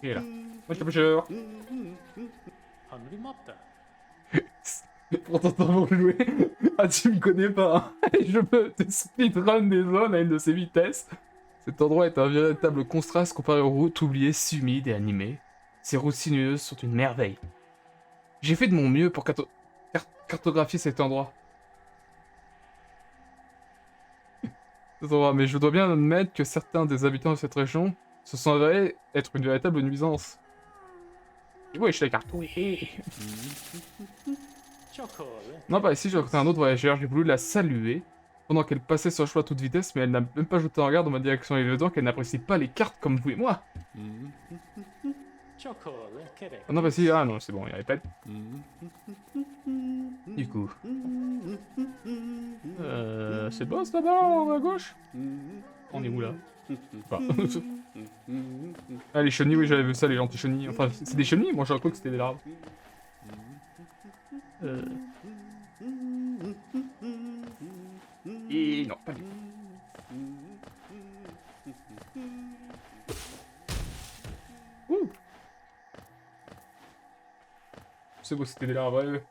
Il est là. Bonjour. Pour t'entendre jouer. Ah, tu me connais pas. Hein. Je peux te speedrun des zones à une de ces vitesses. Cet endroit est un véritable contraste comparé aux routes oubliées, humides et animées. Ces routes sinueuses sont une merveille. J'ai fait de mon mieux pour cartographier cet endroit. Mais je dois bien admettre que certains des habitants de cette région se sont avérés être une véritable nuisance. Oui, je les cartouillé. Non, bah ici, j'ai rencontré un autre voyageur, j'ai voulu la saluer pendant qu'elle passait sur le chemin à toute vitesse, mais elle n'a même pas jeté un regard dans ma direction, évident qu'elle n'apprécie pas les cartes comme vous et moi. Ah non, bah si, ah non, c'est bon, il répète. Du coup. C'est boss là-bas, à gauche? On est où là? Enfin. Ah, les chenilles, oui, j'avais vu ça, les gentils chenilles. Enfin, c'est des chenilles? Moi, j'aurais cru que c'était des larves. Et non, pas du tout. Ouh. C'est beau, c'était des larves, ouais.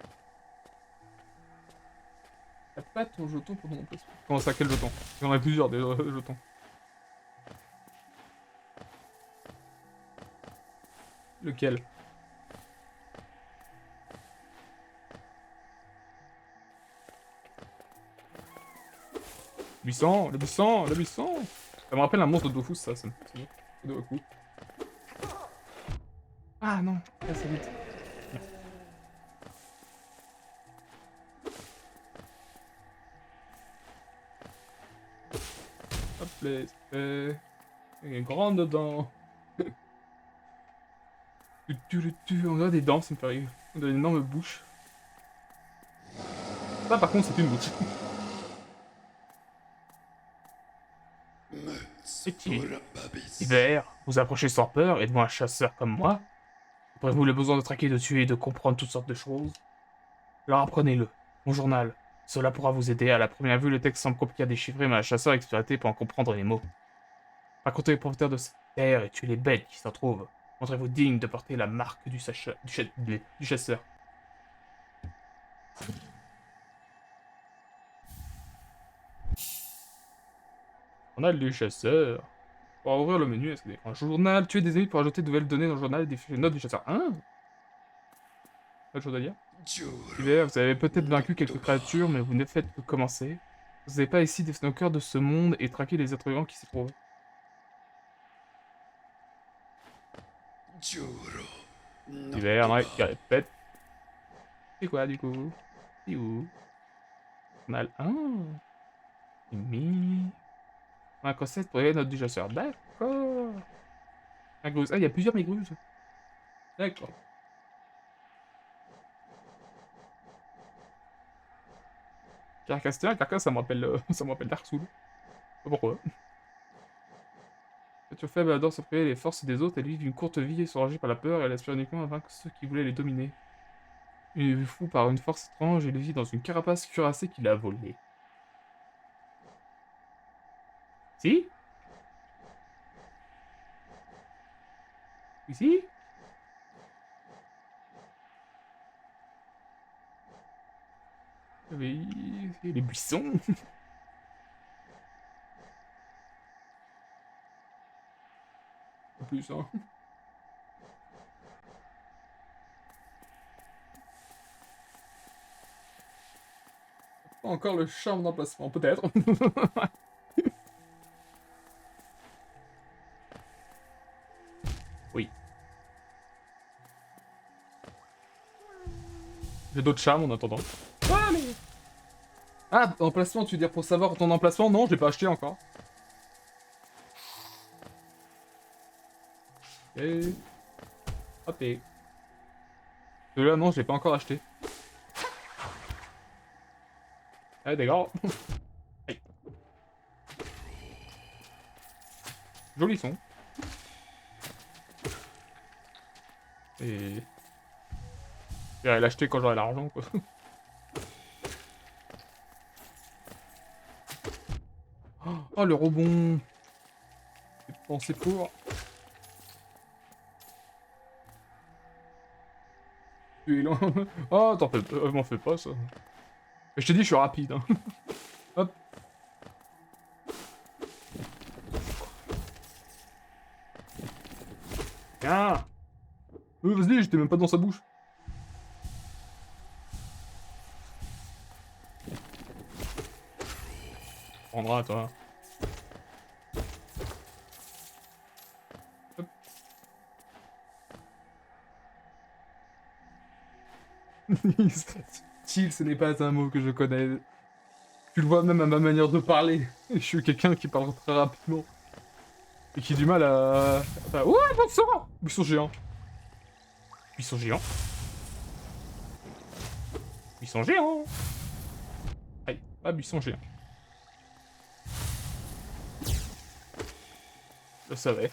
T'as pas ton jeton pour ton emplacement. Comment ça, quel jeton? Il y en a plusieurs des jetons. Lequel? Buisson, le buisson, le buisson. Ça me rappelle un monstre de Dofus, ça me fait de coup. Ah non, assez vite. Hop là, il y a une grande dedans. On a des dents, ça me fait rire. On a une énorme bouche. Ça par contre, c'est une bouche. Petit hiver, vous approchez sans peur et devant un chasseur comme moi. Aurez-vous le besoin de traquer, de tuer et de comprendre toutes sortes de choses? Alors apprenez-le. Mon journal. Cela pourra vous aider. À la première vue, le texte semble compliqué à déchiffrer, mais un chasseur expérimenté peut en comprendre les mots. Racontez les propriétaires de cette terre et tuez les bêtes qui s'en trouvent. Montrez-vous digne de porter la marque du chasseur. Journal du chasseur. Pour ouvrir le menu, est-ce que un journal, tuer des ennemis pour ajouter de nouvelles données dans le journal et défier les notes du chasseur. Hein? Pas de chose à dire? Hiver, vous avez peut-être vaincu quelques créatures, mais vous ne faites que commencer. Vous n'avez pas ici destiné au cœur de ce monde et traquer les êtres vivants qui s'y trouvent. Hiver, ouais, il répète. C'est quoi du coup? C'est où? Journal 1. Mi. Un cassette pour les notes du chasseur. D'accord. Un gruse. Ah, il y a plusieurs mégruses. D'accord. Carcasse, ça me rappelle, ça me rappelle Dark Souls. Je sais pas pourquoi. Créature faible adore s'approprier les forces des autres, elles vivent une courte vie et sont ragées par la peur, et elles aspirent uniquement à vaincre ceux qui voulaient les dominer. Une fou par une force étrange, elle vit dans une carapace cuirassée qu'il a volée. Si? Ici? Oui, les buissons. En plus, hein. Pas encore le charme d'emplacement, peut-être. Oui. J'ai d'autres charmes en attendant. Ah, mais... Ah, emplacement, tu veux dire pour savoir ton emplacement? Non, j'ai pas acheté encore. Et... Hop et... Celui-là, non, j'ai pas encore acheté. Ah, d'accord. Aïe. Joli son. Et... J'irai l'acheter quand j'aurai l'argent, quoi. Oh, le rebond. J'ai pensé pour... Tu es lent. Oh, m'en fais pas, ça. Je t'ai dit, je suis rapide, hein. Hop. Tiens. Vas-y, j'étais même pas dans sa bouche. Prendra, toi. Hop. Chill, ce n'est pas un mot que je connais. Tu le vois même à ma manière de parler. Je suis quelqu'un qui parle très rapidement. Et qui a du mal à... Enfin, ouais, bon sang. Buisson géant. Buisson géant. Buisson géant. Aïe, ah, buisson géant. Je savais.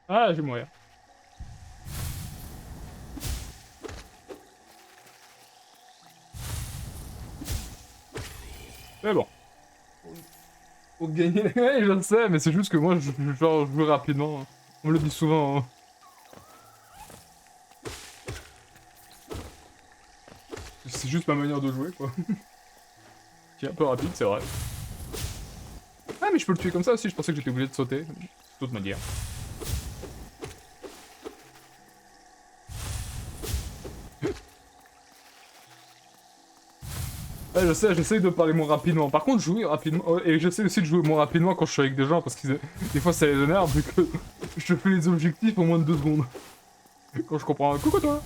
Ah, je vais mourir. Mais bon. Pour gagner... Ouais, je le sais, mais c'est juste que moi, genre, je joue rapidement. On me le dit souvent. Hein. C'est juste ma manière de jouer, quoi. Qui est un peu rapide, c'est vrai. Ah, mais je peux le tuer comme ça aussi, je pensais que j'étais obligé de sauter. De toute manière. Ouais, je sais, j'essaye de parler moins rapidement. Par contre, jouer rapidement... Et j'essaie aussi de jouer moins rapidement quand je suis avec des gens, parce que des fois ça les énerve, vu que je fais les objectifs en moins de 2 secondes. Quand je comprends un coucou toi.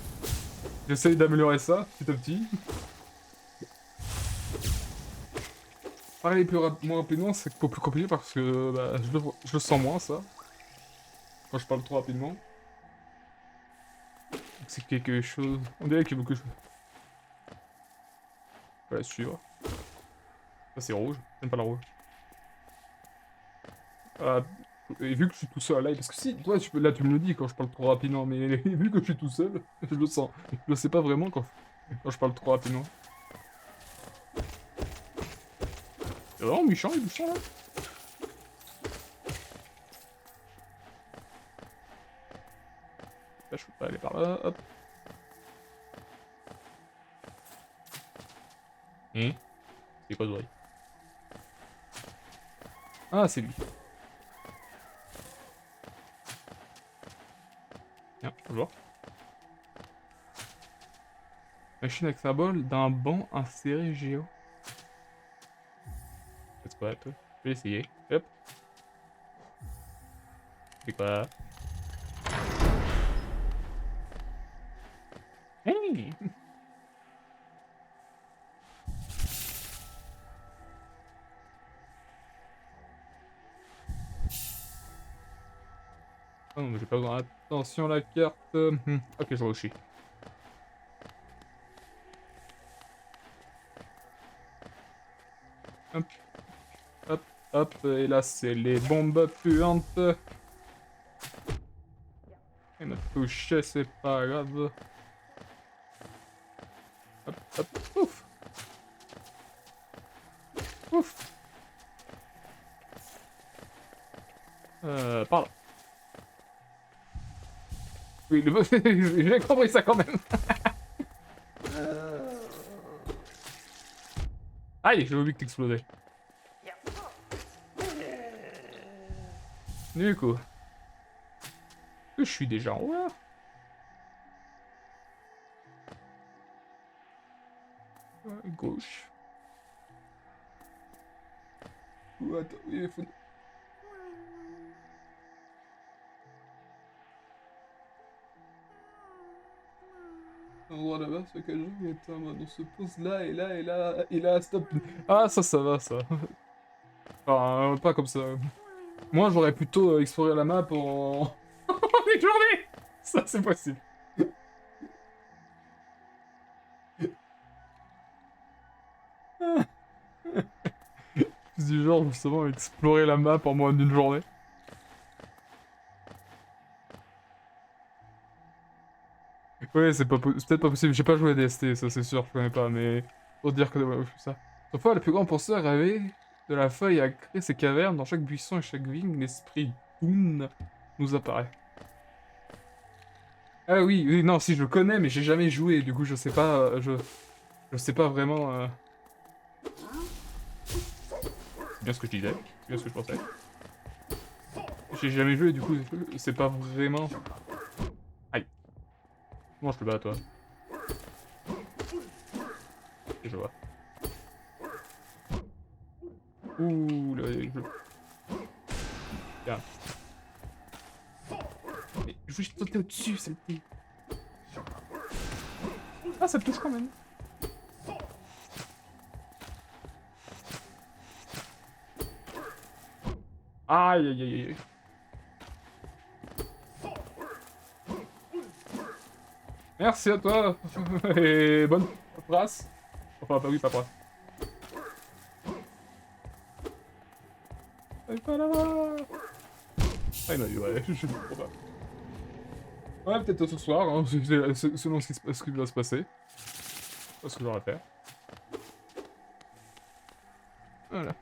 J'essaye d'améliorer ça, petit à petit. Parler moins rapidement, c'est pas plus compliqué parce que bah, je le sens moins, ça. Quand je parle trop rapidement. C'est quelque chose... On dirait qu'il y a beaucoup de choses. Je vais la suivre. Ça c'est rouge, j'aime pas la rouge. Et vu que je suis tout seul là, parce que si, toi là tu me le dis quand je parle trop rapidement, mais vu que je suis tout seul, je le sens. Je le sais pas vraiment quand je parle trop rapidement. C'est vraiment méchant les bouchons là. Là je peux pas aller par là, hop. C'est quoi ce bruit? Ah c'est lui. Tiens, je vois. Machine avec symbole d'un banc inséré géo. C'est quoi toi? Je vais essayer. Hop. C'est quoi? Hey. Oh non mais j'ai pas besoin. Attention la carte. Ok je vois où je suis. Hop. Hop. Hop. Et là c'est les bombes puantes. Il m'a touché, c'est pas grave. Hop, hop, ouf. Ouf. Par là. Oui, j'ai compris ça quand même. Aïe, j'ai oublié que t'explosais. Du coup. Je suis déjà en haut là. gauche. Ou attends, il faut... L'endroit là-bas, sur lequel je joue, est en mode on se pose là, et là, et là, et là, stop. Ah, ça va, ça. Enfin, pas comme ça. Moi, j'aurais plutôt exploré la map en... en une journée. Ça, c'est possible. Du genre, justement, explorer la map en moins d'une journée. Ouais, c'est peut-être pas possible. J'ai pas joué à DST, ça c'est sûr, je connais pas, mais... Pour dire que... Ouais, ça. Toutefois, le plus grand penseur rêvait de la feuille à créer ces cavernes. Dans chaque buisson et chaque vigne, l'esprit Doom nous apparaît. Ah oui, oui, non, si, je le connais, mais j'ai jamais joué, du coup, je sais pas... je sais pas vraiment... C'est bien ce que je disais, c'est bien ce que je pensais. J'ai jamais joué, du coup, c'est pas vraiment... Aïe. Comment je te bats, toi? Et je vois. Ouh, le jeu. Tiens. Mais je voulais juste sauter au-dessus, saleté. Ah, ça touche quand même. Aïe, aïe, aïe, aïe. Merci à toi. Et bonne paperasse. Enfin, bah oui, paperasse. Pas là-bas. Ah, il m'a vu, ouais, je comprends pas. Ouais, peut-être ce soir, hein, selon ce qui va se passer. Pas ce que j'aurai à faire. Voilà.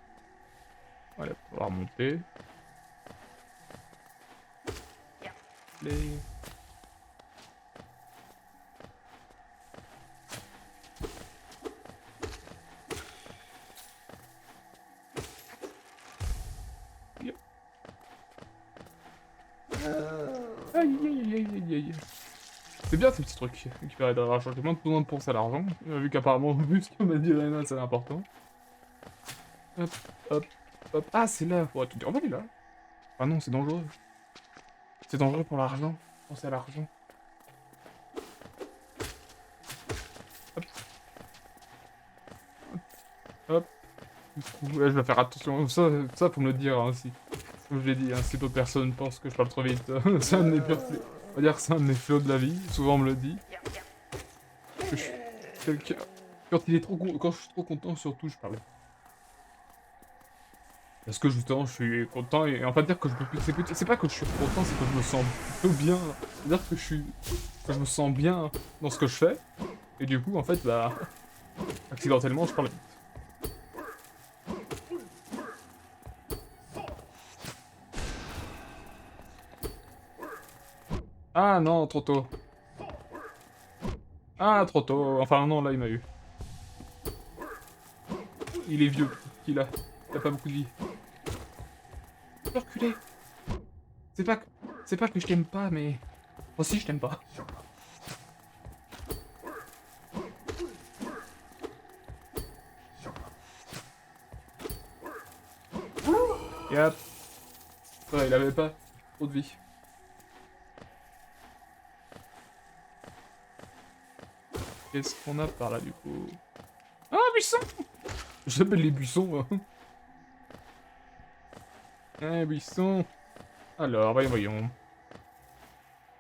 Voilà, on va remonter. Les... Aïe, aïe, aïe, aïe, aïe. C'est bien ces petits trucs qui permettent d'avoir changé moins de besoin de penser à l'argent. Vu qu'apparemment, vu ce qu'on m'a dit Rena, c'est important. Hop, hop, hop. Ah, c'est là, faudrait tout dire. On va aller là. Ah non, c'est dangereux. C'est dangereux pour l'argent. Pensez à l'argent. Hop. Hop. Du coup, ouais, je vais faire attention. Ça faut me le dire, hein, si. Comme je l'ai dit, hein, si d'autres personnes pensent que je parle trop vite, c'est un de mes pires fléaux. On va dire que c'est un de mes fléaux de la vie. Souvent on me le dit. Que je suis quelqu'un... Quand je suis trop content, surtout, je parle. Parce que justement, je suis content et en fait dire que je peux... C'est pas que je suis content, c'est que je me sens plutôt bien. C'est-à-dire que je me sens bien dans ce que je fais. Et du coup, en fait, bah... accidentellement, je parle vite. Ah non, trop tôt. Ah, trop tôt. Enfin, non, là, il m'a eu. Il est vieux, qu'il a. Il a pas beaucoup de vie. Reculé. C'est pas que je t'aime pas, mais... Aussi, je t'aime pas. Yep. Ouais, il avait pas trop de vie. Qu'est-ce qu'on a par là, du coup? Ah, buisson! J'appelle les buissons, hein. Un buisson. Alors, voyons.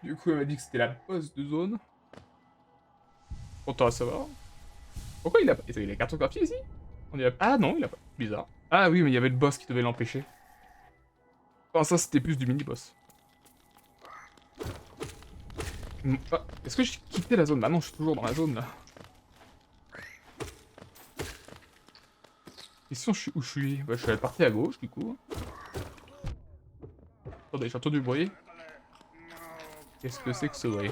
Du coup, elle m'a dit que c'était la boss de zone. Content à savoir. Pourquoi il a pas... Il a cartographie ici? Ah non, il a pas. Bizarre. Ah oui, mais il y avait le boss qui devait l'empêcher. Enfin, ça, c'était plus du mini-boss. Ah, est-ce que j'ai quitté la zone? Bah non, je suis toujours dans la zone, là. Question, où je suis? Bah, je suis parti à gauche, du coup. Attendez, j'ai entendu du bruit. Qu'est-ce que c'est que ce bruit?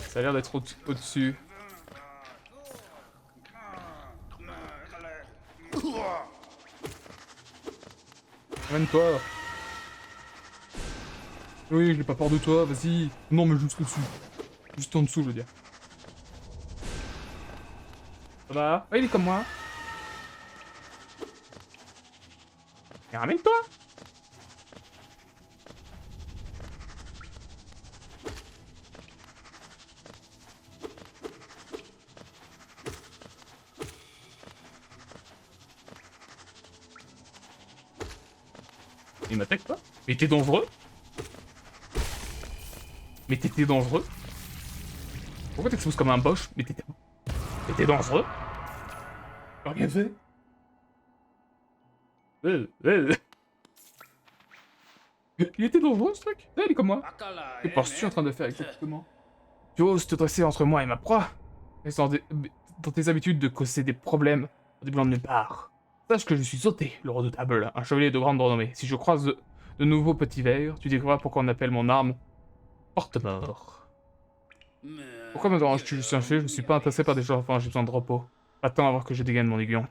Ça a l'air d'être au-dessus. Amène-toi. Oui, j'ai pas peur de toi, vas-y. Non, mais juste au-dessus. Juste en dessous, je veux dire. Ça va? Ah, il est comme moi. Et ramène-toi. Il m'attaque pas? Mais t'es dangereux? Mais t'étais dangereux? Pourquoi t'exposes comme un boss? Mais t'étais dangereux? Rien fait? Il était dangereux ce truc? Il est comme moi. Que penses-tu en train de faire exactement? Tu oses te dresser entre moi et ma proie? Reste dans tes habitudes de causer des problèmes au blanc de nulle part. Sache que je suis Sauté, le redoutable, un chevalier de grande renommée. Si je croise de nouveaux petits vers, tu découvriras pourquoi on appelle mon arme Porte-mort. Pourquoi me déranges-tu? Je suis un chef, je ne suis pas intéressé par des gens enfants, j'ai besoin de repos. Attends à voir que je dégaine mon aiguillon.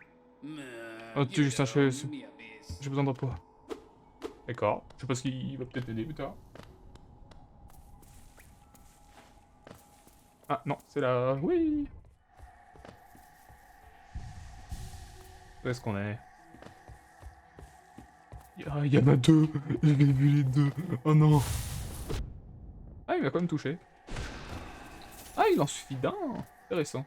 Oh, tu es juste un chef, j'ai besoin de repos. D'accord, je sais pas s'il va peut-être aider plus tard. Ah non, c'est là. Oui. Où est-ce qu'on est? Ah, il y en a deux. J'ai vu les deux. Oh non. Ah, il m'a quand même touché. Ah, il en suffit d'un. Intéressant.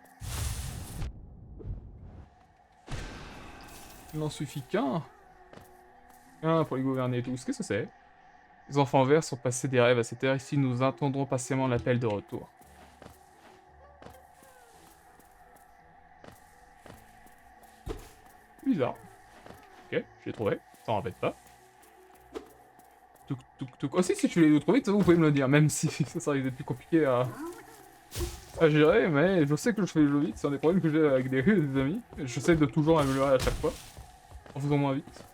Il n'en suffit qu'un. Un pour les gouverner tous. Qu'est-ce que c'est? Les enfants verts sont passés des rêves à cette heure. Ici, nous attendrons patiemment l'appel de retour. Bizarre. Ok, je l'ai trouvé. T'en rappelles pas. Touk touk touk. Oh si tu l'as trouvé, vous pouvez me le dire. Même si ça risque d'être plus compliqué à gérer, mais je sais que je fais le jeu vite. C'est un des problèmes que j'ai avec des amis. J'essaie de toujours améliorer à chaque fois. En faisant moins vite.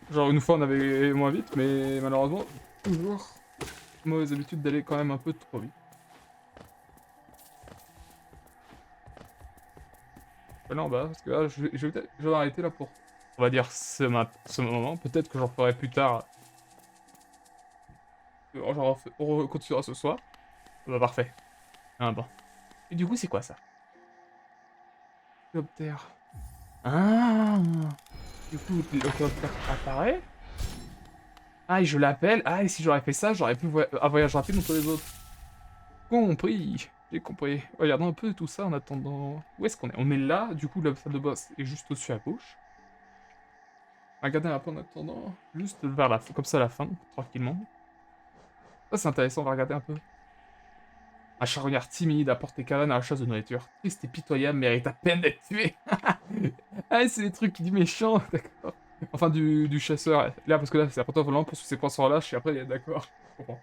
Genre une fois on avait moins vite, mais malheureusement, toujours mauvaise habitude d'aller quand même un peu trop vite. Là en bas, parce que là, je vais arrêter là pour, on va dire, ce moment. Peut-être que j'en ferai plus tard. Genre, on continuera ce soir. Bah parfait. Ah bon. Et du coup, c'est quoi ça? Hélicoptère. Ah. Du coup, l'hélicoptère apparaît. Ah, et je l'appelle. Ah, et si j'aurais fait ça, j'aurais pu un voyage rapide entre les autres. Compris. J'ai compris. Regardons un peu tout ça en attendant. Où est-ce qu'on est? On est là, du coup, la salle de boss est juste au-dessus à gauche. Regardez un peu en attendant. Juste vers la fin, comme ça à la fin, tranquillement. Ça, c'est intéressant, on va regarder un peu. Un charognard timide apporte des cabanes à la chasse de nourriture. Triste et pitoyable, mérite à peine d'être tué. Ah, c'est les trucs du méchant, d'accord. Enfin, du chasseur. Là, parce que là, c'est important volant pour ses points sur lâche, et après, il est d'accord. Je comprends.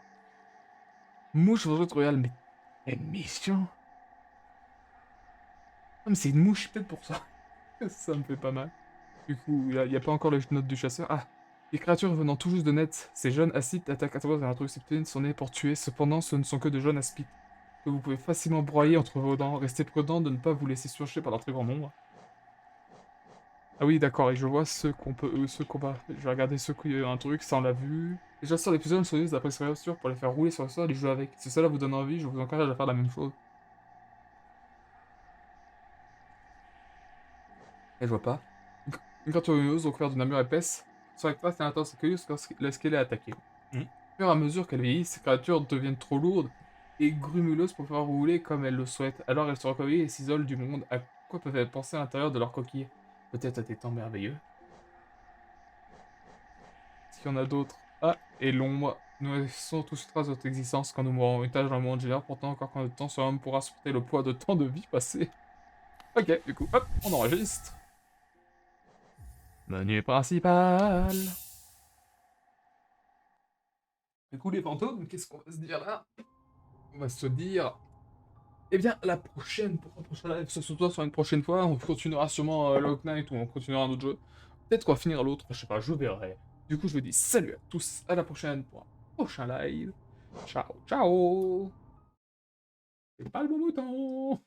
Mouche vengeuse royale, mais... Elle est méchant. Non, mais c'est une mouche, peut-être pour ça. Ça me fait pas mal. Du coup, il y a pas encore les notes du chasseur. Ah, les créatures venant tout juste de naître. Ces jeunes acides attaquent à travers un truc septine sont nés pour tuer. Cependant, ce ne sont que de jeunes aspides que vous pouvez facilement broyer entre vos dents. Restez prudent de ne pas vous laisser surcher par leur très grand nombre. Ah oui, d'accord, et je vois ceux qu'on peut... ceux qu'on va... Je vais regarder ceux qui ont un truc, ça on l'a vu. Les chasseurs les plus jeunes sont d'après sûr pour les faire rouler sur le sol et jouer avec. Si cela vous donne envie, je vous encourage à faire la même chose. Et je vois pas. Une créature lumineuse recouverte d'une armure épaisse, sur la face et intense accueilleuse lorsqu'elle est attaquée. Au fur et à mesure qu'elle vieillit, ces créatures deviennent trop lourdes et grumuleuses pour pouvoir rouler comme elles le souhaitent. Alors elles se recroquevillent et s'isolent du monde. À quoi peuvent-elles penser à l'intérieur de leur coquille? Peut-être à des temps merveilleux. S'il y en a d'autres. Ah, et l'ombre. Nous laissons tous trace de notre existence quand nous mourrons. Une tâche dans le monde général, pourtant encore quand le temps sur l'homme pourra supporter le poids de tant de vies passées. Ok, du coup, hop, on enregistre. Menu principal. Du coup, les fantômes, qu'est-ce qu'on va se dire là? On va se dire... Eh bien, la prochaine, pour un prochain live, ce soit sur une prochaine fois, on continuera sûrement Lock Knight ou on continuera un autre jeu. Peut-être qu'on va finir l'autre, je sais pas, je verrai. Du coup, je vous dis salut à tous, à la prochaine pour un prochain live. Ciao, ciao. C'est pas le bon bouton.